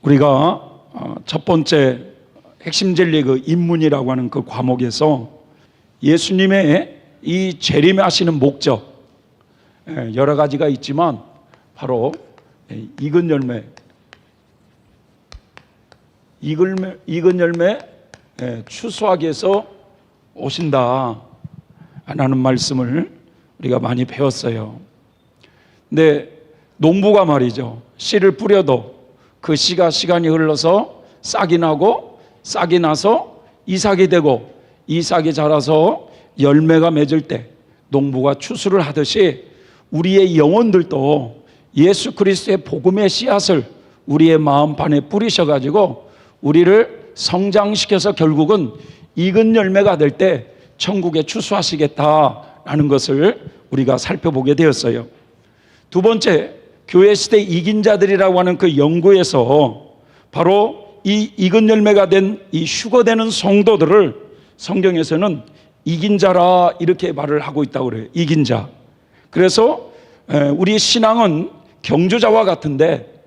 우리가 첫 번째 핵심 진리 그 입문이라고 하는 그 과목에서 예수님의 이 재림하시는 목적 여러 가지가 있지만 바로 익은 열매 추수하기 위해서 오신다 라는 말씀을 우리가 많이 배웠어요. 근데 농부가 말이죠, 씨를 뿌려도 그 씨가 시간이 흘러서 싹이 나고 싹이 나서 이삭이 되고 이삭이 자라서 열매가 맺을 때 농부가 추수를 하듯이 우리의 영혼들도 예수 그리스도의 복음의 씨앗을 우리의 마음판에 뿌리셔가지고 우리를 성장시켜서 결국은 익은 열매가 될 때 천국에 추수하시겠다라는 것을 우리가 살펴보게 되었어요. 두 번째, 교회 시대 이긴 자들이라고 하는 그 연구에서 바로 이 익은 열매가 된 이 휴거되는 성도들을 성경에서는 이긴 자라 이렇게 말을 하고 있다고 그래요. 이긴 자. 그래서 우리 신앙은 경주자와 같은데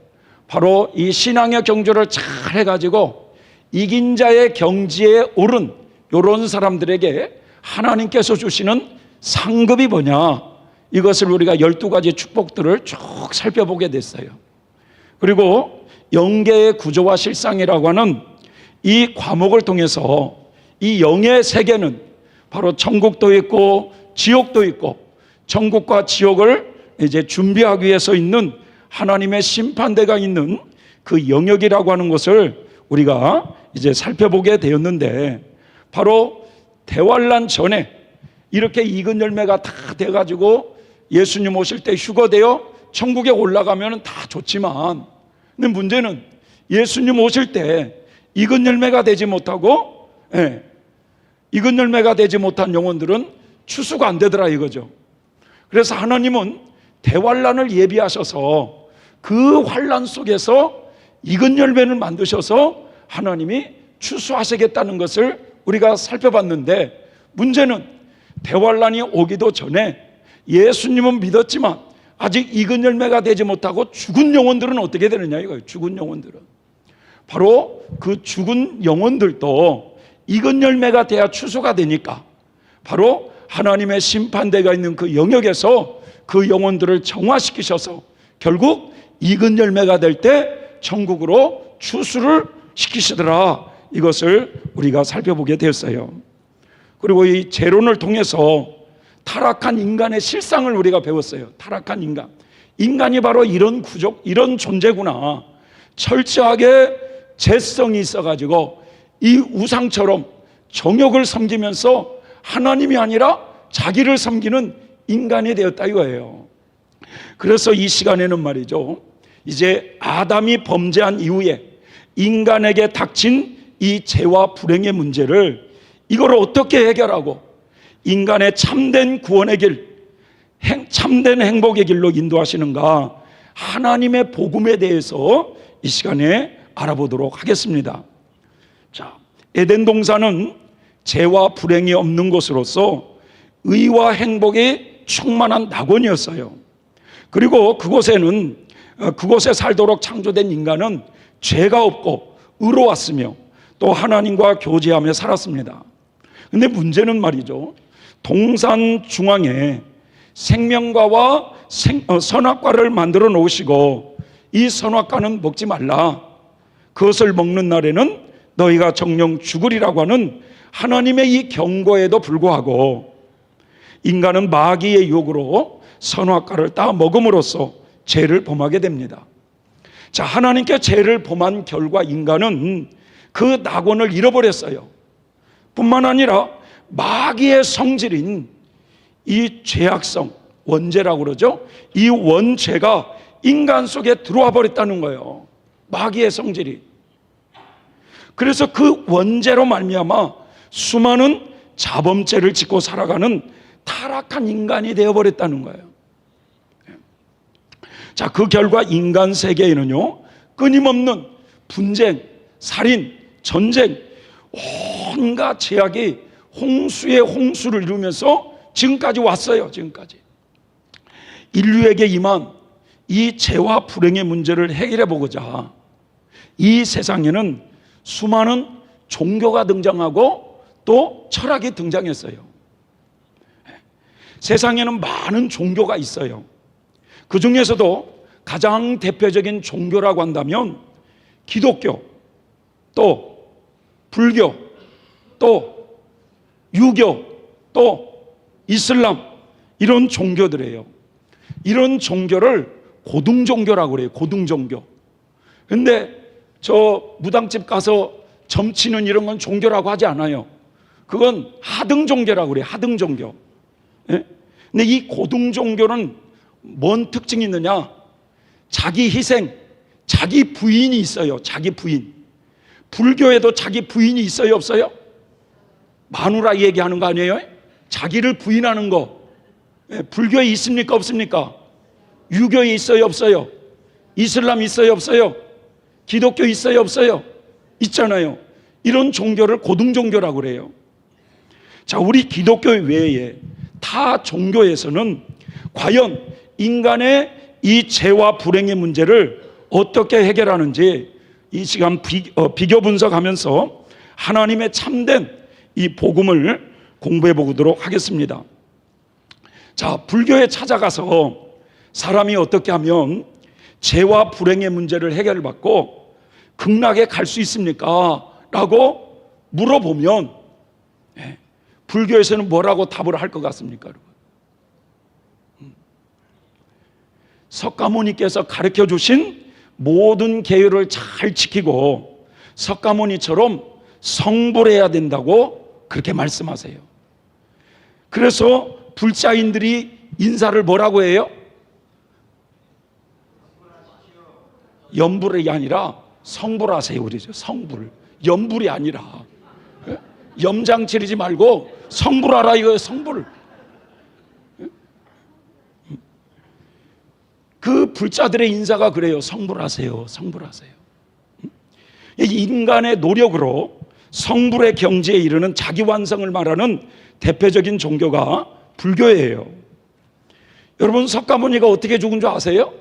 바로 이 신앙의 경주를 잘 해가지고 이긴 자의 경지에 오른 이런 사람들에게 하나님께서 주시는 상급이 뭐냐, 이것을 우리가 12가지 축복들을 쭉 살펴보게 됐어요. 그리고 영계의 구조와 실상이라고 하는 이 과목을 통해서 이 영의 세계는 바로 천국도 있고 지옥도 있고 천국과 지옥을 이제 준비하기 위해서 있는 하나님의 심판대가 있는 그 영역이라고 하는 것을 우리가 이제 살펴보게 되었는데, 바로 대환란 전에 이렇게 익은 열매가 다 돼가지고 예수님 오실 때 휴거되어 천국에 올라가면 다 좋지만, 근데 문제는 예수님 오실 때 익은 열매가 되지 못하고 익은 열매가 되지 못한 영혼들은 추수가 안 되더라 이거죠. 그래서 하나님은 대환란을 예비하셔서 그 환란 속에서 익은 열매를 만드셔서 하나님이 추수하시겠다는 것을 우리가 살펴봤는데, 문제는 대환란이 오기도 전에 예수님은 믿었지만 아직 익은 열매가 되지 못하고 죽은 영혼들은 어떻게 되느냐 이거예요. 죽은 영혼들은 바로 그 죽은 영혼들도 익은 열매가 돼야 추수가 되니까 바로 하나님의 심판대가 있는 그 영역에서 그 영혼들을 정화시키셔서 결국 익은 열매가 될 때 천국으로 추수를 시키시더라, 이것을 우리가 살펴보게 되었어요. 그리고 이 재론을 통해서 타락한 인간의 실상을 우리가 배웠어요. 타락한 인간, 인간이 바로 이런 구조, 이런 존재구나. 철저하게 재성이 있어가지고 이 우상처럼 정욕을 섬기면서 하나님이 아니라 자기를 섬기는 인간이 되었다 이거예요. 그래서 이 시간에는 말이죠, 이제 아담이 범죄한 이후에 인간에게 닥친 이 죄와 불행의 문제를 이걸 어떻게 해결하고 인간의 참된 구원의 길, 참된 행복의 길로 인도하시는가, 하나님의 복음에 대해서 이 시간에 알아보도록 하겠습니다. 자, 에덴 동산은 죄와 불행이 없는 곳으로서 의와 행복이 충만한 낙원이었어요. 그리고 그곳에 살도록 창조된 인간은 죄가 없고 의로웠으며 또 하나님과 교제하며 살았습니다. 근데 문제는 말이죠, 동산 중앙에 생명과와 선악과를 만들어 놓으시고 이 선악과는 먹지 말라, 그것을 먹는 날에는 너희가 정령 죽으리라고 하는 하나님의 이 경고에도 불구하고 인간은 마귀의 유혹으로 선악과를 따 먹음으로써 죄를 범하게 됩니다. 자, 하나님께 죄를 범한 결과 인간은 그 낙원을 잃어버렸어요. 뿐만 아니라 마귀의 성질인 이 죄악성, 원죄라고 그러죠. 이 원죄가 인간 속에 들어와 버렸다는 거예요. 마귀의 성질이. 그래서 그 원죄로 말미암아 수많은 자범죄를 짓고 살아가는 타락한 인간이 되어버렸다는 거예요. 자, 그 결과 인간 세계에는요, 끊임없는 분쟁, 살인, 전쟁, 온갖 죄악이 홍수의 홍수를 이루면서 지금까지 왔어요. 지금까지 인류에게 임한 이 죄와 불행의 문제를 해결해 보고자 이 세상에는 수많은 종교가 등장하고 또 철학이 등장했어요. 세상에는 많은 종교가 있어요. 그 중에서도 가장 대표적인 종교라고 한다면 기독교, 또 불교, 또 유교, 또 이슬람, 이런 종교들이에요. 이런 종교를 고등종교라고 그래요. 고등종교. 근데 저 무당집 가서 점치는 이런 건 종교라고 하지 않아요. 그건 하등종교라고 그래요. 하등종교. 예? 근데 이 고등종교는 뭔 특징이 있느냐? 자기 희생, 자기 부인이 있어요. 자기 부인. 불교에도 자기 부인이 있어요, 없어요? 마누라 얘기하는 거 아니에요? 자기를 부인하는 거. 예, 불교에 있습니까, 없습니까? 유교에 있어요, 없어요? 이슬람 있어요, 없어요? 기독교 있어요, 없어요? 있잖아요. 이런 종교를 고등종교라고 그래요. 자, 우리 기독교 외에 타 종교에서는 과연 인간의 이 죄와 불행의 문제를 어떻게 해결하는지 이 시간 비교 분석하면서 하나님의 참된 이 복음을 공부해 보도록 하겠습니다. 자, 불교에 찾아가서 사람이 어떻게 하면 죄와 불행의 문제를 해결받고 극락에 갈 수 있습니까? 라고 물어보면 불교에서는 뭐라고 답을 할 것 같습니까, 여러분? 석가모니께서 가르쳐 주신 모든 계율을 잘 지키고 석가모니처럼 성불해야 된다고 그렇게 말씀하세요. 그래서 불자인들이 인사를 뭐라고 해요? 염불이 아니라 성불하세요 그러죠. 성불. 염불이 아니라. 염장 치르지 말고 성불하라 이거예요. 성불. 그 불자들의 인사가 그래요. 성불하세요. 성불하세요. 인간의 노력으로 성불의 경지에 이르는 자기 완성을 말하는 대표적인 종교가 불교예요. 여러분, 석가모니가 어떻게 죽은 줄 아세요?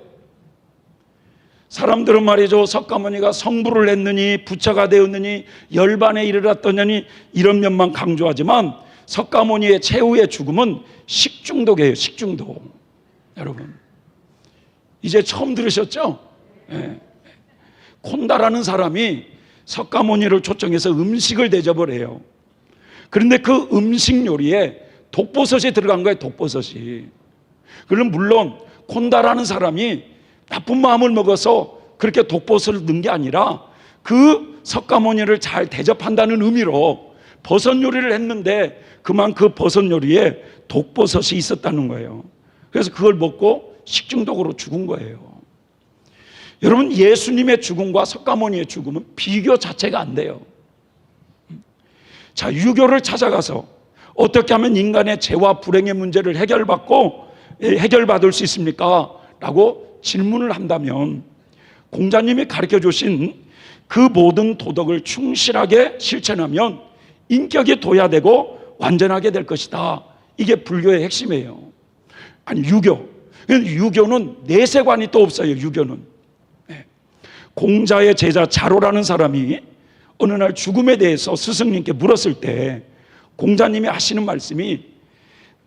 사람들은 말이죠, 석가모니가 성불을 했느니 부처가 되었느니 열반에 이르렀더니 이런 면만 강조하지만 석가모니의 최후의 죽음은 식중독이에요. 식중독. 여러분, 이제 처음 들으셨죠? 네. 콘다라는 사람이 석가모니를 초청해서 음식을 대접을 해요. 그런데 그 음식 요리에 독버섯이 들어간 거예요. 독버섯이. 그럼 물론 콘다라는 사람이 나쁜 마음을 먹어서 그렇게 독버섯을 넣은 게 아니라 그 석가모니를 잘 대접한다는 의미로 버섯 요리를 했는데 그만 그 버섯 요리에 독버섯이 있었다는 거예요. 그래서 그걸 먹고 식중독으로 죽은 거예요. 여러분, 예수님의 죽음과 석가모니의 죽음은 비교 자체가 안 돼요. 자, 유교를 찾아가서 어떻게 하면 인간의 죄와 불행의 문제를 해결받을 수 있습니까? 라고 질문을 한다면 공자님이 가르쳐 주신 그 모든 도덕을 충실하게 실천하면 인격이 도야되고 완전하게 될 것이다. 이게 불교의 핵심이에요. 아니, 유교는 내세관이 또 없어요. 유교는. 공자의 제자 자로라는 사람이 어느 날 죽음에 대해서 스승님께 물었을 때 공자님이 하시는 말씀이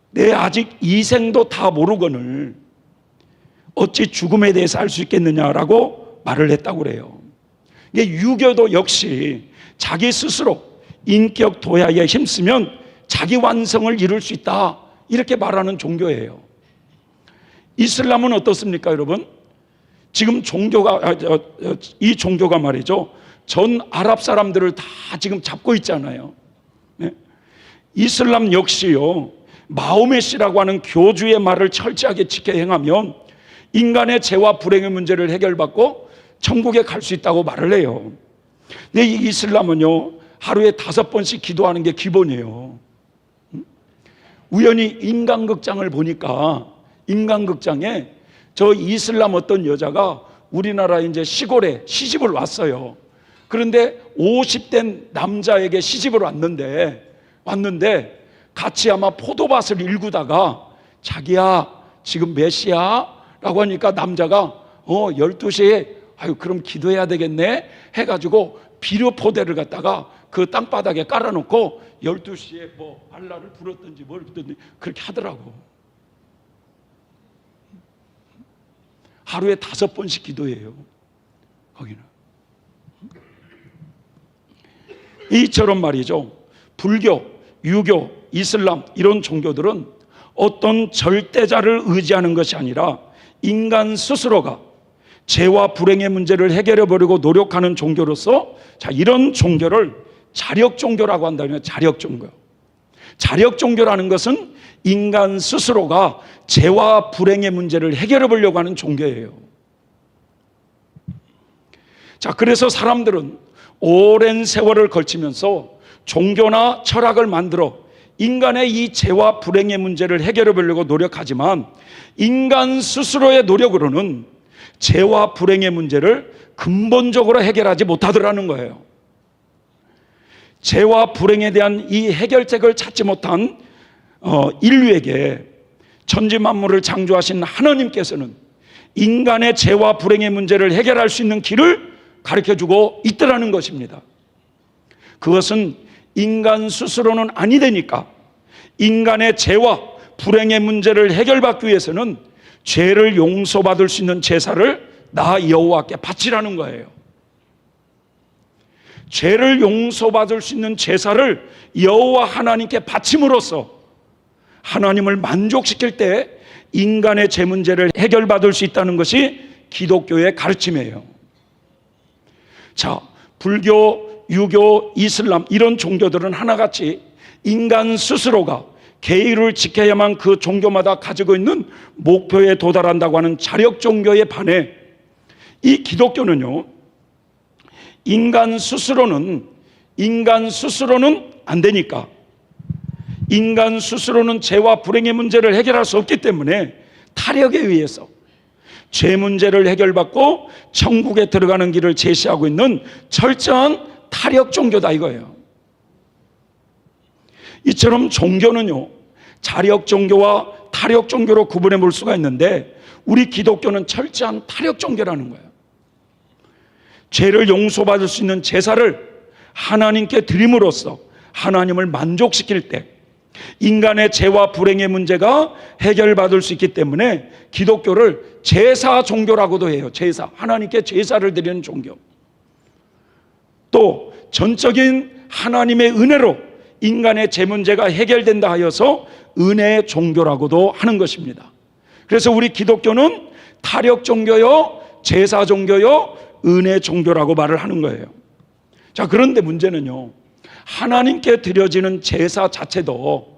내 아직 이생도 다 모르거늘 어찌 죽음에 대해서 알 수 있겠느냐라고 말을 했다고 그래요. 유교도 역시 자기 스스로 인격 도야에 힘쓰면 자기 완성을 이룰 수 있다, 이렇게 말하는 종교예요. 이슬람은 어떻습니까, 여러분? 지금 이 종교가 말이죠, 전 아랍 사람들을 다 지금 잡고 있잖아요. 이슬람 역시요, 마호메시라고 하는 교주의 말을 철저하게 지켜 행하면 인간의 죄와 불행의 문제를 해결받고 천국에 갈 수 있다고 말을 해요. 근데 이 이슬람은요, 하루에 5번씩 기도하는 게 기본이에요. 우연히 인간극장을 보니까 인간극장에 저 이슬람 어떤 여자가 우리나라 이제 시골에 시집을 왔어요. 그런데 50된 남자에게 시집을 왔는데 같이 아마 포도밭을 일구다가 자기야 지금 몇 시야? 라고 하니까 남자가 12시에 아유 그럼 기도해야 되겠네 해가지고 비료 포대를 갖다가 그 땅바닥에 깔아놓고 12시에 뭐 알라를 불었든지 뭘 불었든지 그렇게 하더라고. 하루에 5번씩 기도해요. 거기는. 이처럼 말이죠. 불교, 유교, 이슬람 이런 종교들은 어떤 절대자를 의지하는 것이 아니라 인간 스스로가 죄와 불행의 문제를 해결해 보려고 노력하는 종교로서 자, 이런 종교를 자력 종교라고 한다면 자력 종교. 자력 종교라는 것은 인간 스스로가 죄와 불행의 문제를 해결해 보려고 하는 종교예요. 자, 그래서 사람들은 오랜 세월을 걸치면서 종교나 철학을 만들어 인간의 이 죄와 불행의 문제를 해결해 보려고 노력하지만 인간 스스로의 노력으로는 죄와 불행의 문제를 근본적으로 해결하지 못하더라는 거예요. 죄와 불행에 대한 이 해결책을 찾지 못한 인류에게 천지 만물을 창조하신 하나님께서는 인간의 죄와 불행의 문제를 해결할 수 있는 길을 가르쳐주고 있더라는 것입니다. 그것은 인간 스스로는 아니 되니까 인간의 죄와 불행의 문제를 해결받기 위해서는 죄를 용서받을 수 있는 제사를 나 여호와께 바치라는 거예요. 죄를 용서받을 수 있는 제사를 여호와 하나님께 바침으로써 하나님을 만족시킬 때 인간의 죄 문제를 해결받을 수 있다는 것이 기독교의 가르침이에요. 자, 불교, 유교, 이슬람 이런 종교들은 하나같이 인간 스스로가 계율을 지켜야만 그 종교마다 가지고 있는 목표에 도달한다고 하는 자력 종교에 반해 이 기독교는요, 인간 스스로는 안 되니까 인간 스스로는 죄와 불행의 문제를 해결할 수 없기 때문에 타력에 의해서 죄 문제를 해결받고 천국에 들어가는 길을 제시하고 있는 철저한 타력 종교다 이거예요. 이처럼 종교는요, 자력 종교와 타력 종교로 구분해 볼 수가 있는데 우리 기독교는 철저한 타력 종교라는 거예요. 죄를 용서받을 수 있는 제사를 하나님께 드림으로써 하나님을 만족시킬 때 인간의 죄와 불행의 문제가 해결받을 수 있기 때문에 기독교를 제사 종교라고도 해요. 제사, 하나님께 제사를 드리는 종교. 또 전적인 하나님의 은혜로 인간의 죄 문제가 해결된다 하여서 은혜의 종교라고도 하는 것입니다. 그래서 우리 기독교는 타력 종교요, 제사 종교요, 은혜 종교라고 말을 하는 거예요. 자, 그런데 문제는요, 하나님께 드려지는 제사 자체도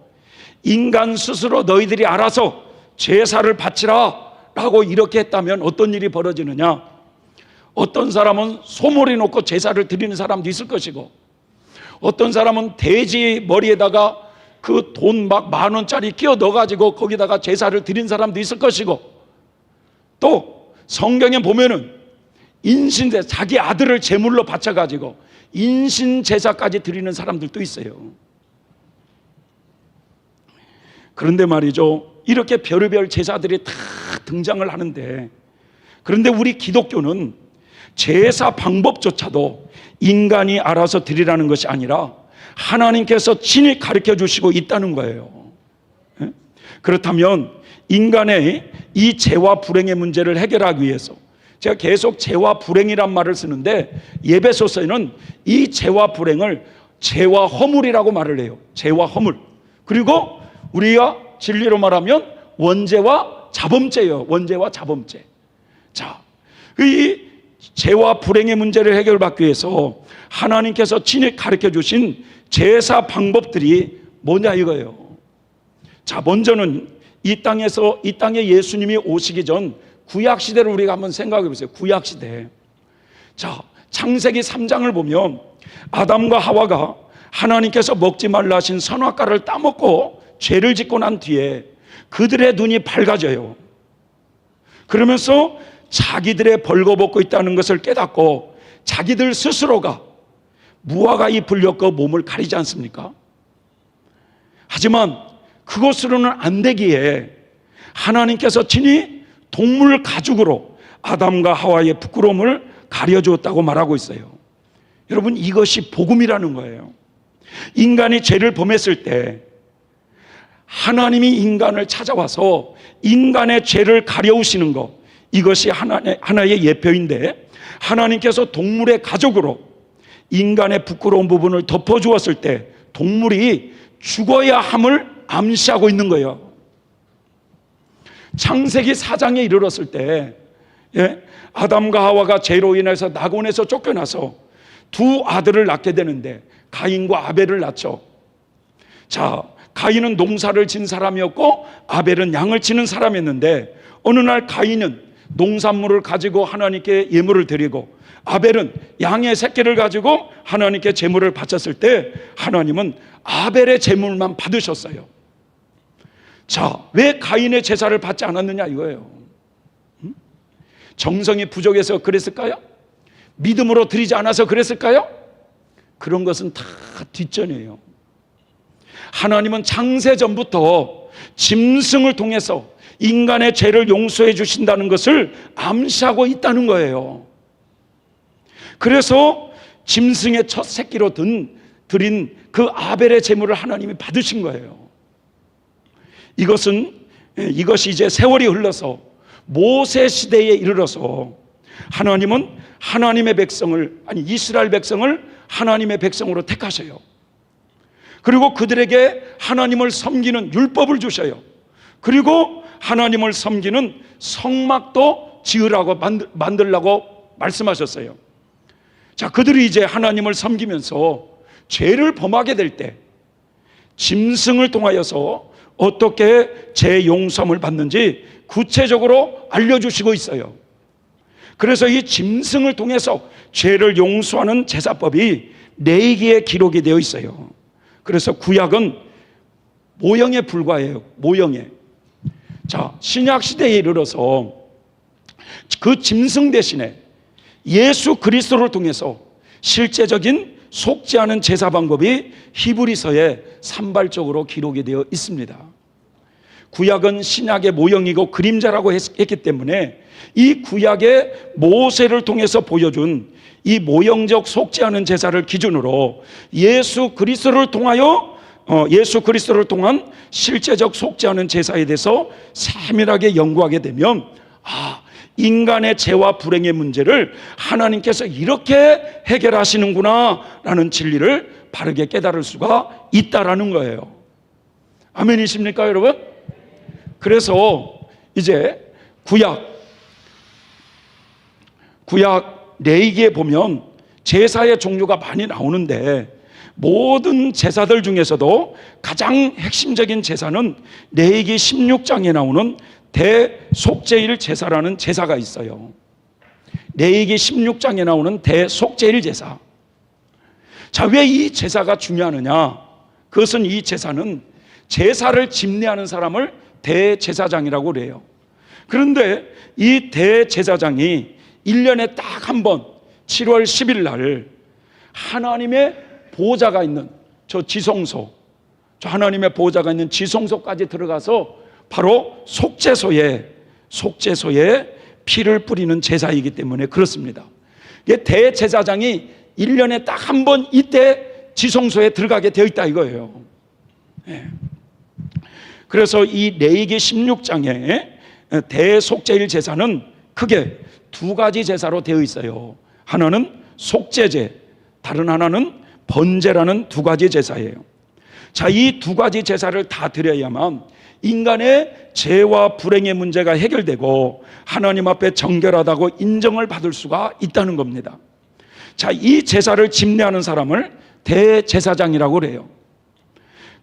인간 스스로 너희들이 알아서 제사를 바치라 라고 이렇게 했다면 어떤 일이 벌어지느냐? 어떤 사람은 소머리 놓고 제사를 드리는 사람도 있을 것이고, 어떤 사람은 돼지 머리에다가 그 돈 막 10,000원짜리 끼워 넣어가지고 거기다가 제사를 드린 사람도 있을 것이고, 또 성경에 보면은 인신제, 자기 아들을 제물로 바쳐가지고 인신제사까지 드리는 사람들도 있어요. 그런데 말이죠, 이렇게 별의별 제사들이 다 등장을 하는데, 그런데 우리 기독교는 제사 방법조차도 인간이 알아서 드리라는 것이 아니라 하나님께서 친히 가르쳐 주시고 있다는 거예요. 그렇다면 인간의 이 죄와 불행의 문제를 해결하기 위해서, 제가 계속 죄와 불행이란 말을 쓰는데 예배소서에는 이 죄와 불행을 죄와 허물이라고 말을 해요. 죄와 허물. 그리고 우리가 진리로 말하면 원죄와 자범죄예요. 원죄와 자범죄. 자, 이 죄와 불행의 문제를 해결받기 위해서 하나님께서 친히 가르쳐 주신 제사 방법들이 뭐냐 이거예요. 자, 먼저는 이 땅에 예수님이 오시기 전 구약 시대를 우리가 한번 생각해 보세요. 구약 시대. 자, 창세기 3장을 보면 아담과 하와가 하나님께서 먹지 말라 하신 선악과를 따먹고 죄를 짓고 난 뒤에 그들의 눈이 밝아져요. 그러면서 자기들의 벌거벗고 있다는 것을 깨닫고 자기들 스스로가 무화과 잎을 엮어 몸을 가리지 않습니까? 하지만 그것으로는 안 되기에 하나님께서 친히 동물 가죽으로 아담과 하와의 부끄러움을 가려주었다고 말하고 있어요. 여러분, 이것이 복음이라는 거예요. 인간이 죄를 범했을 때 하나님이 인간을 찾아와서 인간의 죄를 가려우시는 것, 이것이 하나의 예표인데, 하나님께서 동물의 가족으로 인간의 부끄러운 부분을 덮어주었을 때 동물이 죽어야 함을 암시하고 있는 거예요. 창세기 4장에 이르렀을 때 아담과 하와가 죄로 인해서 낙원에서 쫓겨나서 두 아들을 낳게 되는데 가인과 아벨을 낳죠. 자, 가인은 농사를 진 사람이었고 아벨은 양을 치는 사람이었는데, 어느 날 가인은 농산물을 가지고 하나님께 예물을 드리고 아벨은 양의 새끼를 가지고 하나님께 제물을 바쳤을 때 하나님은 아벨의 제물만 받으셨어요. 자, 왜 가인의 제사를 받지 않았느냐 이거예요. 정성이 부족해서 그랬을까요? 믿음으로 드리지 않아서 그랬을까요? 그런 것은 다 뒷전이에요. 하나님은 창세전부터 짐승을 통해서 인간의 죄를 용서해 주신다는 것을 암시하고 있다는 거예요. 그래서 짐승의 첫 새끼로 드린 그 아벨의 제물을 하나님이 받으신 거예요. 이것이 이제 세월이 흘러서 모세 시대에 이르러서 하나님은 하나님의 백성을, 이스라엘 백성을 하나님의 백성으로 택하셔요. 그리고 그들에게 하나님을 섬기는 율법을 주셔요. 그리고 하나님을 섬기는 성막도 지으라고 만들라고 말씀하셨어요. 자, 그들이 이제 하나님을 섬기면서 죄를 범하게 될 때 짐승을 통하여서 어떻게 죄 용서함을 받는지 구체적으로 알려주시고 있어요. 그래서 이 짐승을 통해서 죄를 용서하는 제사법이 레위기에 기록이 되어 있어요. 그래서 구약은 모형에 불과해요. 모형에. 자, 신약 시대에 이르러서 그 짐승 대신에 예수 그리스도를 통해서 실제적인 속지 않은 제사 방법이 히브리서에 산발적으로 기록이 되어 있습니다. 구약은 신약의 모형이고 그림자라고 했기 때문에 이 구약의 모세를 통해서 보여준 이 모형적 속지 않은 제사를 기준으로 예수 그리스도를 통한 실제적 속지 않은 제사에 대해서 세밀하게 연구하게 되면, 인간의 죄와 불행의 문제를 하나님께서 이렇게 해결하시는구나 라는 진리를 바르게 깨달을 수가 있다라는 거예요. 아멘이십니까 여러분? 그래서 이제 구약 레위기에 보면 제사의 종류가 많이 나오는데, 모든 제사들 중에서도 가장 핵심적인 제사는 레위기 16장에 나오는 대속죄일 제사라는 제사가 있어요. 레위기 16장에 나오는 대속죄일 제사. 자, 왜 이 제사가 중요하느냐? 그것은 이 제사는 제사를 집례하는 사람을 대제사장이라고 그래요. 그런데 이 대제사장이 1년에 딱 한 번 7월 10일 날 하나님의 보좌가 있는 저 지성소, 저 하나님의 보좌가 있는 지성소까지 들어가서 바로 속죄소에 피를 뿌리는 제사이기 때문에 그렇습니다. 대제사장이 1년에 딱 한 번 이때 지성소에 들어가게 되어 있다 이거예요. 그래서 이 레위기 16장에 대속죄일 제사는 크게 두 가지 제사로 되어 있어요. 하나는 속죄제, 다른 하나는 번제라는 두 가지 제사예요. 자, 이 두 가지 제사를 다 드려야만 인간의 죄와 불행의 문제가 해결되고 하나님 앞에 정결하다고 인정을 받을 수가 있다는 겁니다. 자, 이 제사를 집례하는 사람을 대제사장이라고 그래요.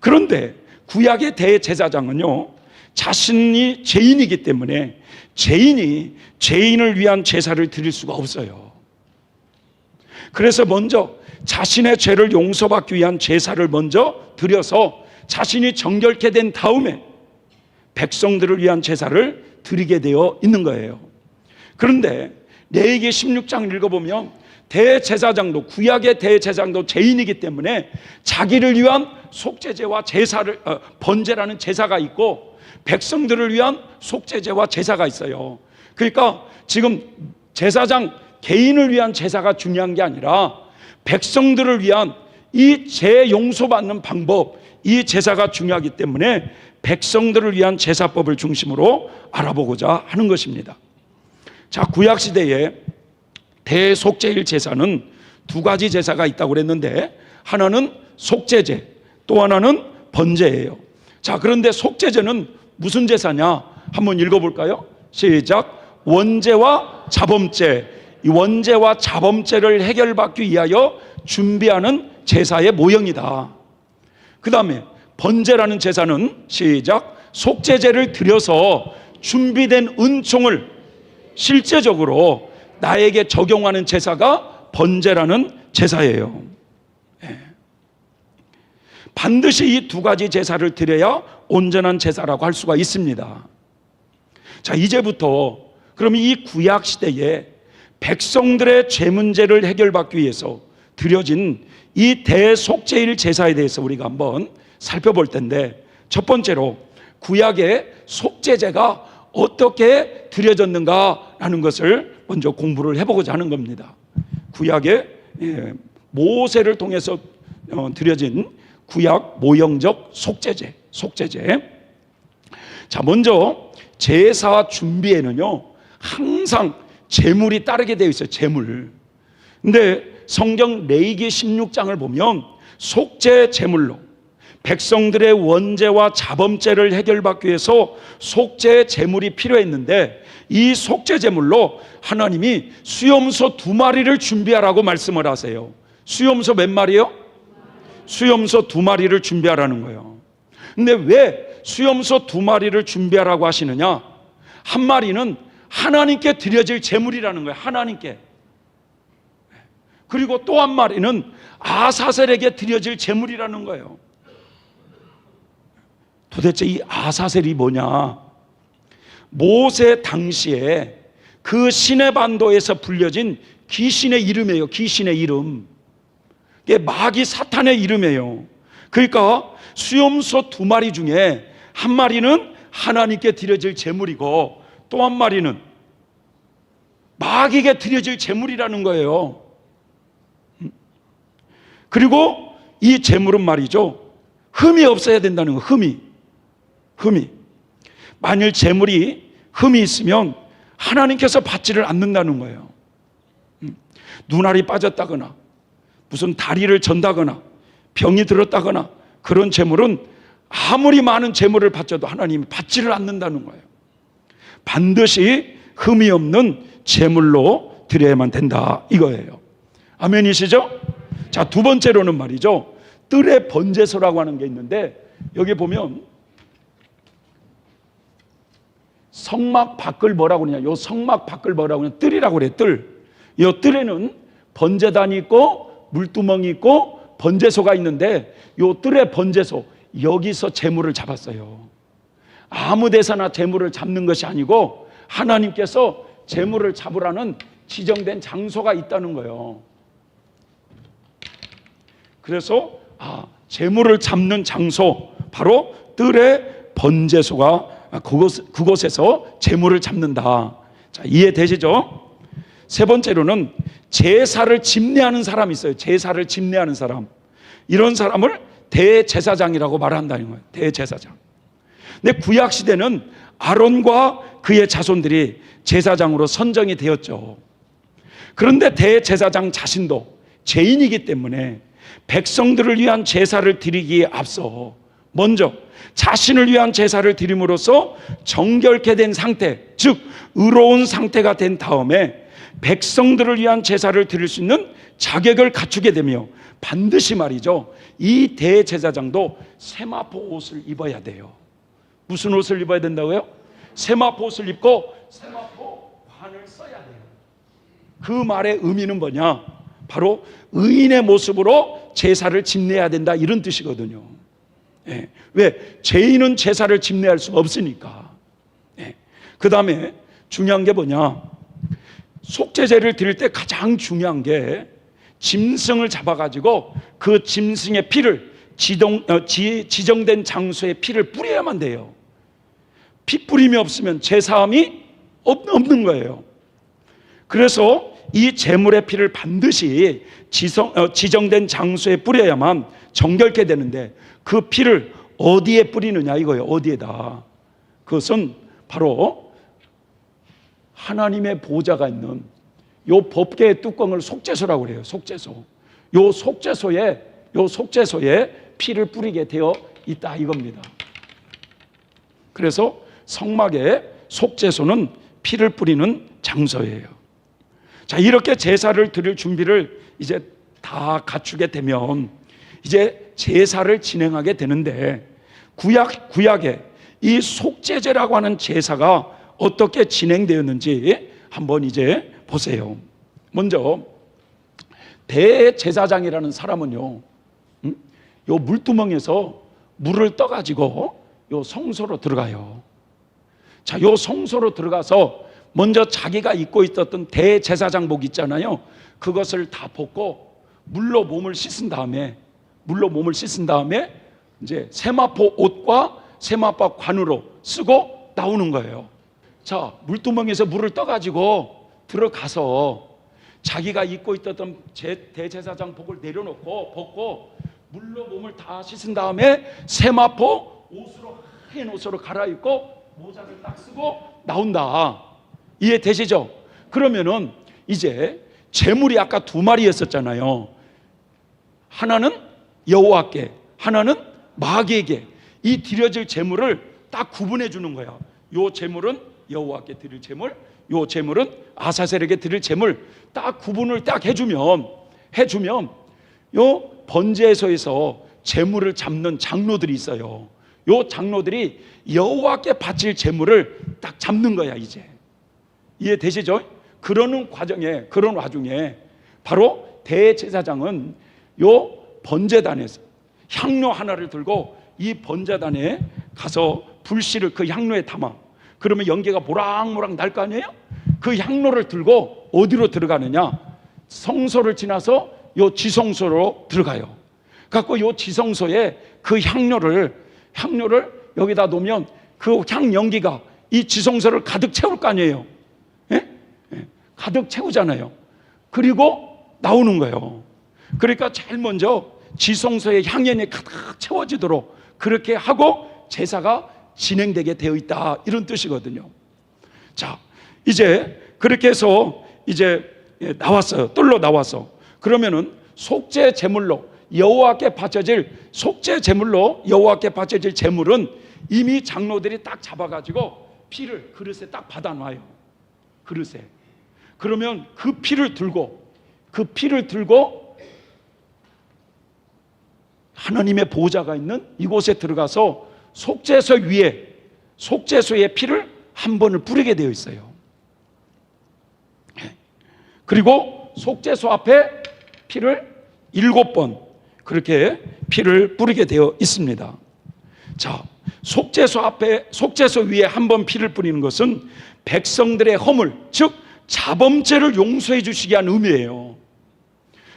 그런데 구약의 대제사장은요, 자신이 죄인이기 때문에 죄인을 위한 제사를 드릴 수가 없어요. 그래서 먼저 자신의 죄를 용서받기 위한 제사를 먼저 드려서 자신이 정결케 된 다음에 백성들을 위한 제사를 드리게 되어 있는 거예요. 그런데 레위기 16장 읽어보면 대제사장도, 구약의 대제사장도 죄인이기 때문에 자기를 위한 속죄제와 번제라는 제사가 있고 백성들을 위한 속죄제와 제사가 있어요. 그러니까 지금 제사장 개인을 위한 제사가 중요한 게 아니라 백성들을 위한 이 죄 용서받는 방법, 이 제사가 중요하기 때문에 백성들을 위한 제사법을 중심으로 알아보고자 하는 것입니다. 자, 구약시대에 대속죄일 제사는 두 가지 제사가 있다고 그랬는데, 하나는 속죄제, 또 하나는 번제예요. 자, 그런데 속죄제는 무슨 제사냐? 한번 읽어볼까요? 시작. 원죄와 자범죄. 이 원죄와 자범죄를 해결받기 위하여 준비하는 제사의 모형이다. 그 다음에 번제라는 제사는 시작. 속죄제를 드려서 준비된 은총을 실제적으로 나에게 적용하는 제사가 번제라는 제사예요. 반드시 이 두 가지 제사를 드려야 온전한 제사라고 할 수가 있습니다. 자, 이제부터 그럼 이 구약 시대에 백성들의 죄 문제를 해결받기 위해서 드려진 이 대속죄일 제사에 대해서 우리가 한번 살펴볼 텐데, 첫 번째로 구약의 속죄제가 어떻게 드려졌는가라는 것을 먼저 공부를 해보고자 하는 겁니다. 구약의 모세를 통해서 드려진 구약 모형적 속죄제. 자, 먼저 제사 준비에는요 항상 제물이 따르게 되어 있어요. 제물. 근데 성경 레위기 16장을 보면 속죄 제물로 백성들의 원죄와 자범죄를 해결받기 위해서 속죄 제물이 필요했는데, 이 속죄 제물로 하나님이 수염소 2마리를 준비하라고 말씀을 하세요. 수염소 몇 마리요? 수염소 2마리를 준비하라는 거예요. 근데 왜 수염소 2마리를 준비하라고 하시느냐? 한 마리는 하나님께 드려질 제물이라는 거예요. 하나님께. 그리고 또 한 마리는 아사셀에게 드려질 제물이라는 거예요. 도대체 이 아사셀이 뭐냐? 모세 당시에 그 시내반도에서 불려진 귀신의 이름이에요. 귀신의 이름. 이게 마귀 사탄의 이름이에요. 그러니까 수염소 2마리 중에 한 마리는 하나님께 드려질 제물이고, 또 한 마리는 마귀에게 드려질 제물이라는 거예요. 그리고 이 제물은 말이죠, 흠이 없어야 된다는 거예요. 흠이. 만일 제물이 흠이 있으면 하나님께서 받지를 않는다는 거예요. 눈알이 빠졌다거나 무슨 다리를 전다거나 병이 들었다거나 그런 제물은 아무리 많은 제물을 바쳐도 하나님이 받지를 않는다는 거예요. 반드시 흠이 없는 제물로 드려야만 된다, 이거예요. 아멘이시죠? 자, 두 번째로는 말이죠, 뜰의 번제소라고 하는 게 있는데, 여기 보면 성막 밖을 뭐라고 그러냐? 요 성막 밖을 뭐라고 그러냐? 뜰이라고 그래. 뜰. 요 뜰에는 번제단이 있고 물두멍이 있고 번제소가 있는데, 요 뜰의 번제소, 여기서 제물을 잡았어요. 아무 데서나 제물을 잡는 것이 아니고 하나님께서 제물을 잡으라는 지정된 장소가 있다는 거예요. 그래서 제물을 잡는 장소, 바로 뜰의 번제소가 그곳에서 제물을 잡는다. 자, 이해되시죠? 세 번째로는 제사를 집례하는 사람이 있어요. 제사를 집례하는 사람. 이런 사람을 대제사장이라고 말한다는 거예요. 대제사장. 근데 구약 시대는 아론과 그의 자손들이 제사장으로 선정이 되었죠. 그런데 대제사장 자신도 죄인이기 때문에 백성들을 위한 제사를 드리기에 앞서 먼저 자신을 위한 제사를 드림으로써 정결케 된 상태, 즉 의로운 상태가 된 다음에 백성들을 위한 제사를 드릴 수 있는 자격을 갖추게 되며, 반드시 말이죠, 이 대제사장도 세마포 옷을 입어야 돼요. 무슨 옷을 입어야 된다고요? 세마포 옷을 입고 세마포 관을 써야 돼요. 그 말의 의미는 뭐냐? 바로 의인의 모습으로 제사를 집례해야 된다, 이런 뜻이거든요. 왜? 죄인은 제사를 집례할 수가 없으니까. 그 다음에 중요한 게 뭐냐? 속죄제를 드릴 때 가장 중요한 게 짐승을 잡아가지고 그 짐승의 피를 지정된 장소에 피를 뿌려야만 돼요. 피 뿌림이 없으면 제사함이 없는 거예요. 그래서 이 제물의 피를 반드시 지정된 장소에 뿌려야만 정결케 되는데, 그 피를 어디에 뿌리느냐 이거예요. 어디에다? 그것은 바로 하나님의 보좌가 있는 요 법궤의 뚜껑을 속죄소라고 그래요. 속죄소. 요 속죄소에 피를 뿌리게 되어 있다 이겁니다. 그래서 성막의 속죄소는 피를 뿌리는 장소예요. 자, 이렇게 제사를 드릴 준비를 이제 다 갖추게 되면 이제 제사를 진행하게 되는데, 구약에 이 속죄제라고 하는 제사가 어떻게 진행되었는지 한번 이제 보세요. 먼저 대제사장이라는 사람은요, 요 물두멍에서 물을 떠가지고 요 성소로 들어가요. 자, 요 성소로 들어가서 먼저 자기가 입고 있었던 대제사장복 있잖아요. 그것을 다 벗고 물로 몸을 씻은 다음에 이제 세마포 옷과 세마포 관으로 쓰고 나오는 거예요. 자, 물두멍에서 물을 떠가지고 들어가서 자기가 입고 있었던 대제사장 복을 내려놓고 벗고 물로 몸을 다 씻은 다음에 세마포 옷으로, 하얀 옷으로 갈아입고 모자를 딱 쓰고 나온다. 이해되시죠? 그러면은 이제 제물이 아까 2마리였었잖아요. 하나는 여호와께, 하나는 마귀에게. 이 드려질 제물을 딱 구분해 주는 거야. 요 제물은 여호와께 드릴 제물, 요 제물은 아사셀에게 드릴 제물. 딱 구분을 딱 해주면 요 번제소에서 제물을 잡는 장로들이 있어요. 요 장로들이 여호와께 바칠 제물을 딱 잡는 거야. 이제 이해되시죠? 그런 와중에 바로 대제사장은 요 번제단에서 향로 하나를 들고 이 번제단에 가서 불씨를 그 향로에 담아. 그러면 연기가 모락모락 날 거 아니에요? 그 향로를 들고 어디로 들어가느냐? 성소를 지나서 요 지성소로 들어가요. 갖고 요 지성소에 그 향로를 여기다 놓으면 그 향 연기가 이 지성소를 가득 채울 거 아니에요. 예? 가득 채우잖아요. 그리고 나오는 거예요. 그러니까 제일 먼저 지성소의 향연이 가득 채워지도록 그렇게 하고 제사가 진행되게 되어 있다, 이런 뜻이거든요. 자, 이제 그렇게 해서 이제 나왔어요. 뜰로 나와서. 그러면은 속죄 제물로 여호와께 바쳐질 제물은 이미 장로들이 딱 잡아가지고 피를 그릇에 딱 받아놔요. 그릇에. 그러면 그 피를 들고 하나님의 보좌가 있는 이곳에 들어가서 속죄소의 피를 한 번을 뿌리게 되어 있어요. 그리고 속죄소 앞에 피를 7번 그렇게 피를 뿌리게 되어 있습니다. 자, 속죄소 위에 한 번 피를 뿌리는 것은 백성들의 허물, 즉 자범죄를 용서해 주시기 위한 의미예요.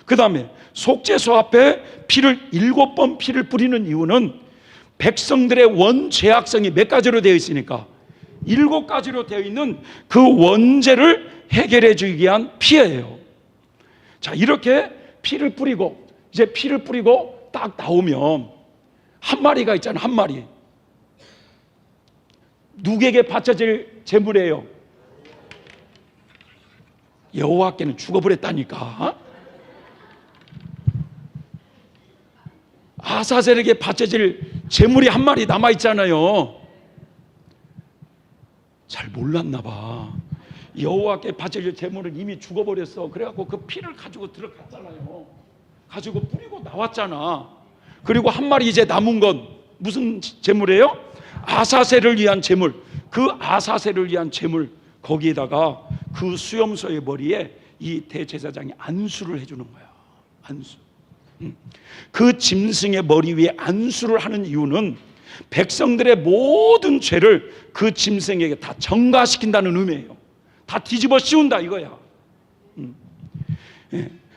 그 다음에 속죄소 앞에 피를 7번 피를 뿌리는 이유는 백성들의 원죄악성이 몇 가지로 되어 있으니까 7가지로 되어 있는 그 원죄를 해결해 주기 위한 피예요. 자, 이렇게 피를 뿌리고 딱 나오면 한 마리가 있잖아요. 한 마리. 누구에게 바쳐질 제물이에요? 여호와께는 죽어버렸다니까. 아사셀에게 바쳐질 제물이 한 마리 남아있잖아요. 잘 몰랐나 봐. 여호와께 바쳐질 제물은 이미 죽어버렸어. 그래갖고 그 피를 가지고 들어갔잖아요. 가지고 뿌리고 나왔잖아. 그리고 한 마리 이제 남은 건 무슨 제물이에요? 아사셀을 위한 제물. 그 아사셀을 위한 제물, 거기에다가 그 수염소의 머리에 이 대제사장이 안수를 해주는 거야. 안수. 그 짐승의 머리 위에 안수를 하는 이유는 백성들의 모든 죄를 그 짐승에게 다 전가시킨다는 의미예요. 다 뒤집어 씌운다 이거야.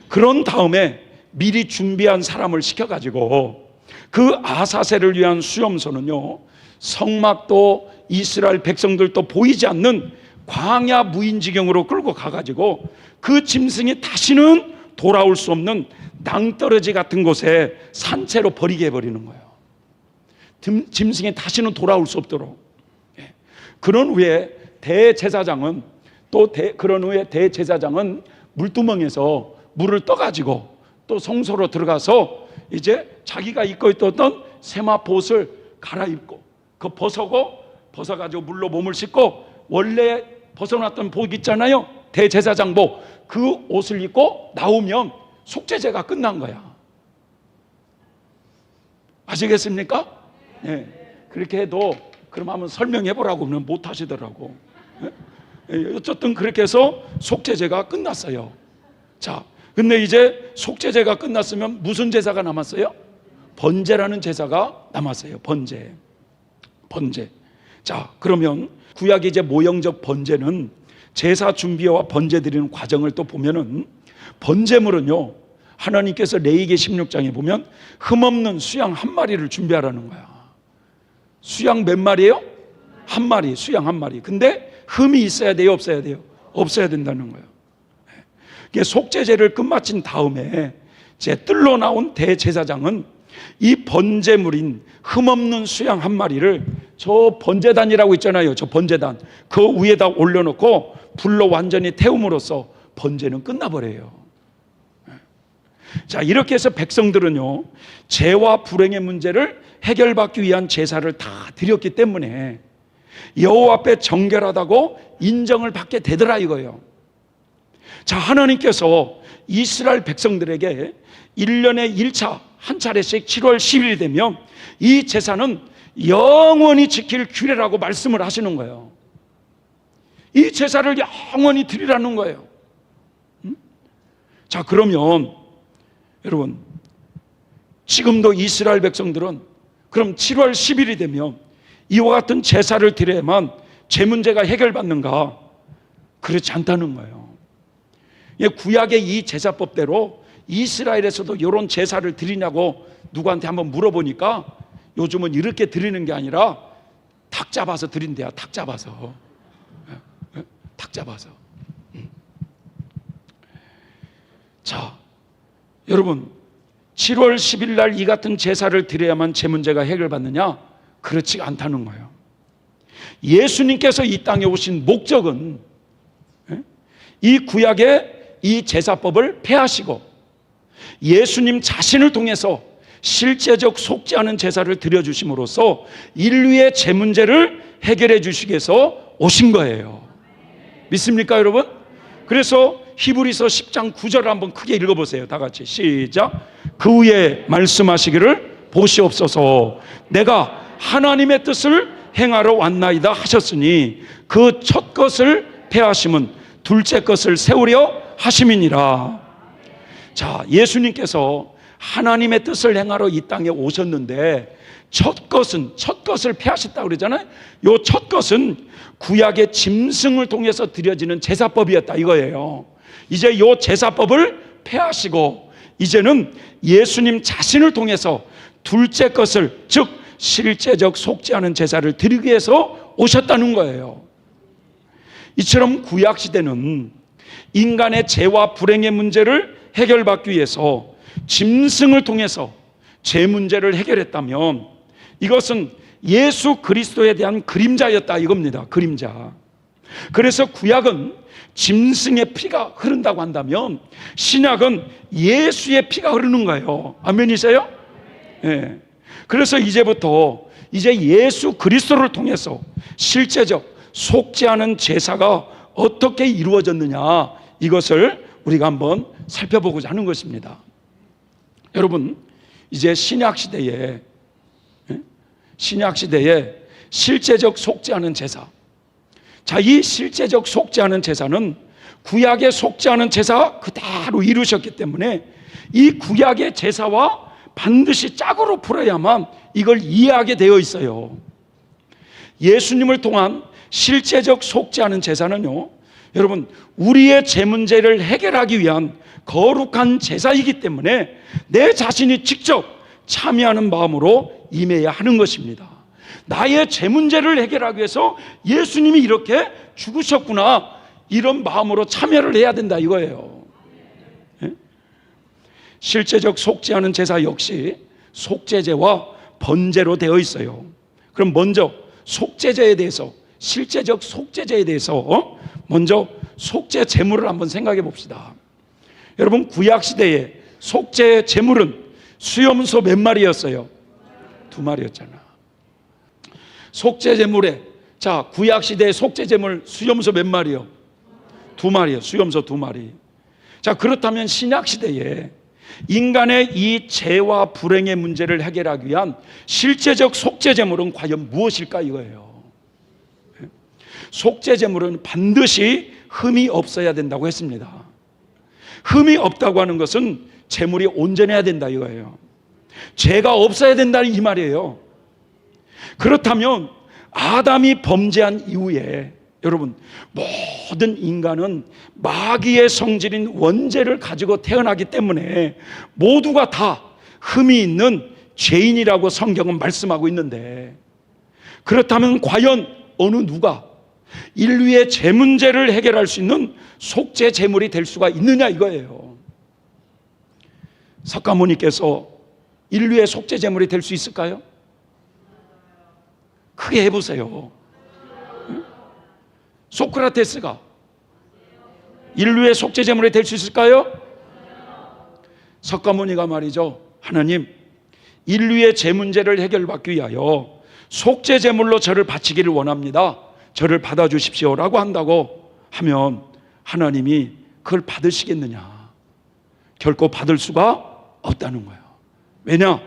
그런 다음에 미리 준비한 사람을 시켜가지고 그 아사셀을 위한 수염소는요, 성막도 이스라엘 백성들도 보이지 않는 광야 무인지경으로 끌고 가가지고 그 짐승이 다시는 돌아올 수 없는 낭떠러지 같은 곳에 산채로 버리게 해버리는 거예요. 짐승이 다시는 돌아올 수 없도록. 그런 후에 대제사장은 물두멍에서 물을 떠가지고 또 성소로 들어가서 이제 자기가 입고 있던 세마포옷을 갈아입고 벗어가지고 물로 몸을 씻고 원래 벗어놨던 복 있잖아요, 대제사장복, 그 옷을 입고 나오면 속죄제가 끝난 거야. 아시겠습니까? 네. 그렇게 해도 그럼 한번 설명해 보라고 하면 못 하시더라고. 어쨌든 그렇게 해서 속죄제가 끝났어요. 자, 근데 이제 속죄제가 끝났으면 무슨 제사가 남았어요? 번제라는 제사가 남았어요. 번제. 자, 그러면 구약의 이제 모형적 번제는 제사 준비와 번제 드리는 과정을 또 보면은, 번제물은요, 하나님께서 레위기 16장에 보면 흠없는 수양 한 마리를 준비하라는 거야. 수양 몇 마리예요? 한 마리, 수양 한 마리. 근데 흠이 있어야 돼요, 없어야 돼요? 없어야 된다는 거예요. 속죄제를 끝마친 다음에 제 뜰로 나온 대제사장은 이 번제물인 흠없는 수양 한 마리를 저 번제단이라고 있잖아요, 저 번제단, 그 위에다 올려놓고 불로 완전히 태움으로써 번제는 끝나버려요. 자, 이렇게 해서 백성들은요, 죄와 불행의 문제를 해결받기 위한 제사를 다 드렸기 때문에 여호와 앞에 정결하다고 인정을 받게 되더라 이거예요. 자, 하나님께서 이스라엘 백성들에게 1년에 1차 한 차례씩 7월 10일이 되면 이 제사는 영원히 지킬 규례라고 말씀을 하시는 거예요. 이 제사를 영원히 드리라는 거예요. 자, 그러면 여러분, 지금도 이스라엘 백성들은 그럼 7월 10일이 되면 이와 같은 제사를 드려야만 죄 문제가 해결받는가? 그렇지 않다는 거예요. 구약의 이 제사법대로 이스라엘에서도 이런 제사를 드리냐고 누구한테 한번 물어보니까 요즘은 이렇게 드리는 게 아니라 닭 잡아서 드린대요. 닭 잡아서. 자, 여러분, 7월 10일 날 이 같은 제사를 드려야만 제 문제가 해결받느냐? 그렇지 않다는 거예요. 예수님께서 이 땅에 오신 목적은 이 구약의 이 제사법을 폐하시고 예수님 자신을 통해서 실제적 속죄하는 제사를 드려주심으로써 인류의 죄 문제를 해결해 주시기 위해서 오신 거예요. 믿습니까, 여러분? 그래서 히브리서 10장 9절을 한번 크게 읽어보세요. 다 같이 시작. 그 후에 말씀하시기를 보시옵소서, 내가 하나님의 뜻을 행하러 왔나이다 하셨으니 그 첫 것을 폐하심은 둘째 것을 세우려 하심이니라. 자, 예수님께서 하나님의 뜻을 행하러 이 땅에 오셨는데 첫 것을 폐하셨다고 그러잖아요. 요 첫 것은 구약의 짐승을 통해서 드려지는 제사법이었다 이거예요. 이제 요 제사법을 폐하시고 이제는 예수님 자신을 통해서 둘째 것을, 즉 실제적 속죄하는 제사를 드리기 위해서 오셨다는 거예요. 이처럼 구약 시대는 인간의 죄와 불행의 문제를 해결받기 위해서 짐승을 통해서 죄 문제를 해결했다면 이것은 예수 그리스도에 대한 그림자였다 이겁니다. 그림자. 그래서 구약은 짐승의 피가 흐른다고 한다면 신약은 예수의 피가 흐르는 거예요. 아멘이세요? 네. 그래서 이제부터 이제 예수 그리스도를 통해서 실제적 속죄하는 제사가 어떻게 이루어졌느냐, 이것을 우리가 한번 살펴보고자 하는 것입니다. 여러분, 이제 신약 시대에 실제적 속죄하는 제사, 자, 이 실제적 속죄하는 제사는 구약의 속죄하는 제사 그대로 이루셨기 때문에 이 구약의 제사와 반드시 짝으로 풀어야만 이걸 이해하게 되어 있어요. 예수님을 통한 실제적 속죄하는 제사는요, 여러분, 우리의 죄 문제를 해결하기 위한 거룩한 제사이기 때문에 내 자신이 직접 참여하는 마음으로 임해야 하는 것입니다. 나의 죄 문제를 해결하기 위해서 예수님이 이렇게 죽으셨구나, 이런 마음으로 참여를 해야 된다 이거예요. 예? 실제적 속죄하는 제사 역시 속죄제와 번제로 되어 있어요. 그럼 먼저 속죄제에 대해서, 실제적 속죄제에 대해서 먼저 속죄 제물을 한번 생각해 봅시다. 여러분, 구약 시대에 속죄 제물은 수염소 몇 마리였어요? 2마리였잖아. 속죄 제물에, 자, 구약 시대의 속죄 제물 수염소 몇 마리요? 2마리요. 수염소 2마리. 자, 그렇다면 신약 시대에 인간의 이 죄와 불행의 문제를 해결하기 위한 실제적 속죄 제물은 과연 무엇일까 이거예요. 속죄 제물은 반드시 흠이 없어야 된다고 했습니다. 흠이 없다고 하는 것은 제물이 온전해야 된다 이거예요. 죄가 없어야 된다는 이 말이에요. 그렇다면 아담이 범죄한 이후에 여러분, 모든 인간은 마귀의 성질인 원죄를 가지고 태어나기 때문에 모두가 다 흠이 있는 죄인이라고 성경은 말씀하고 있는데, 그렇다면 과연 어느 누가 인류의 죄 문제를 해결할 수 있는 속죄 제물이 될 수가 있느냐 이거예요. 석가모니께서 인류의 속죄 제물이 될 수 있을까요? 크게 해보세요. 소크라테스가 인류의 속죄 제물이 될 수 있을까요? 석가모니가 말이죠, 하나님, 인류의 죄 문제를 해결받기 위하여 속죄 제물로 저를 바치기를 원합니다. 저를 받아주십시오라고 한다고 하면 하나님이 그걸 받으시겠느냐? 결코 받을 수가 없다는 거예요. 왜냐?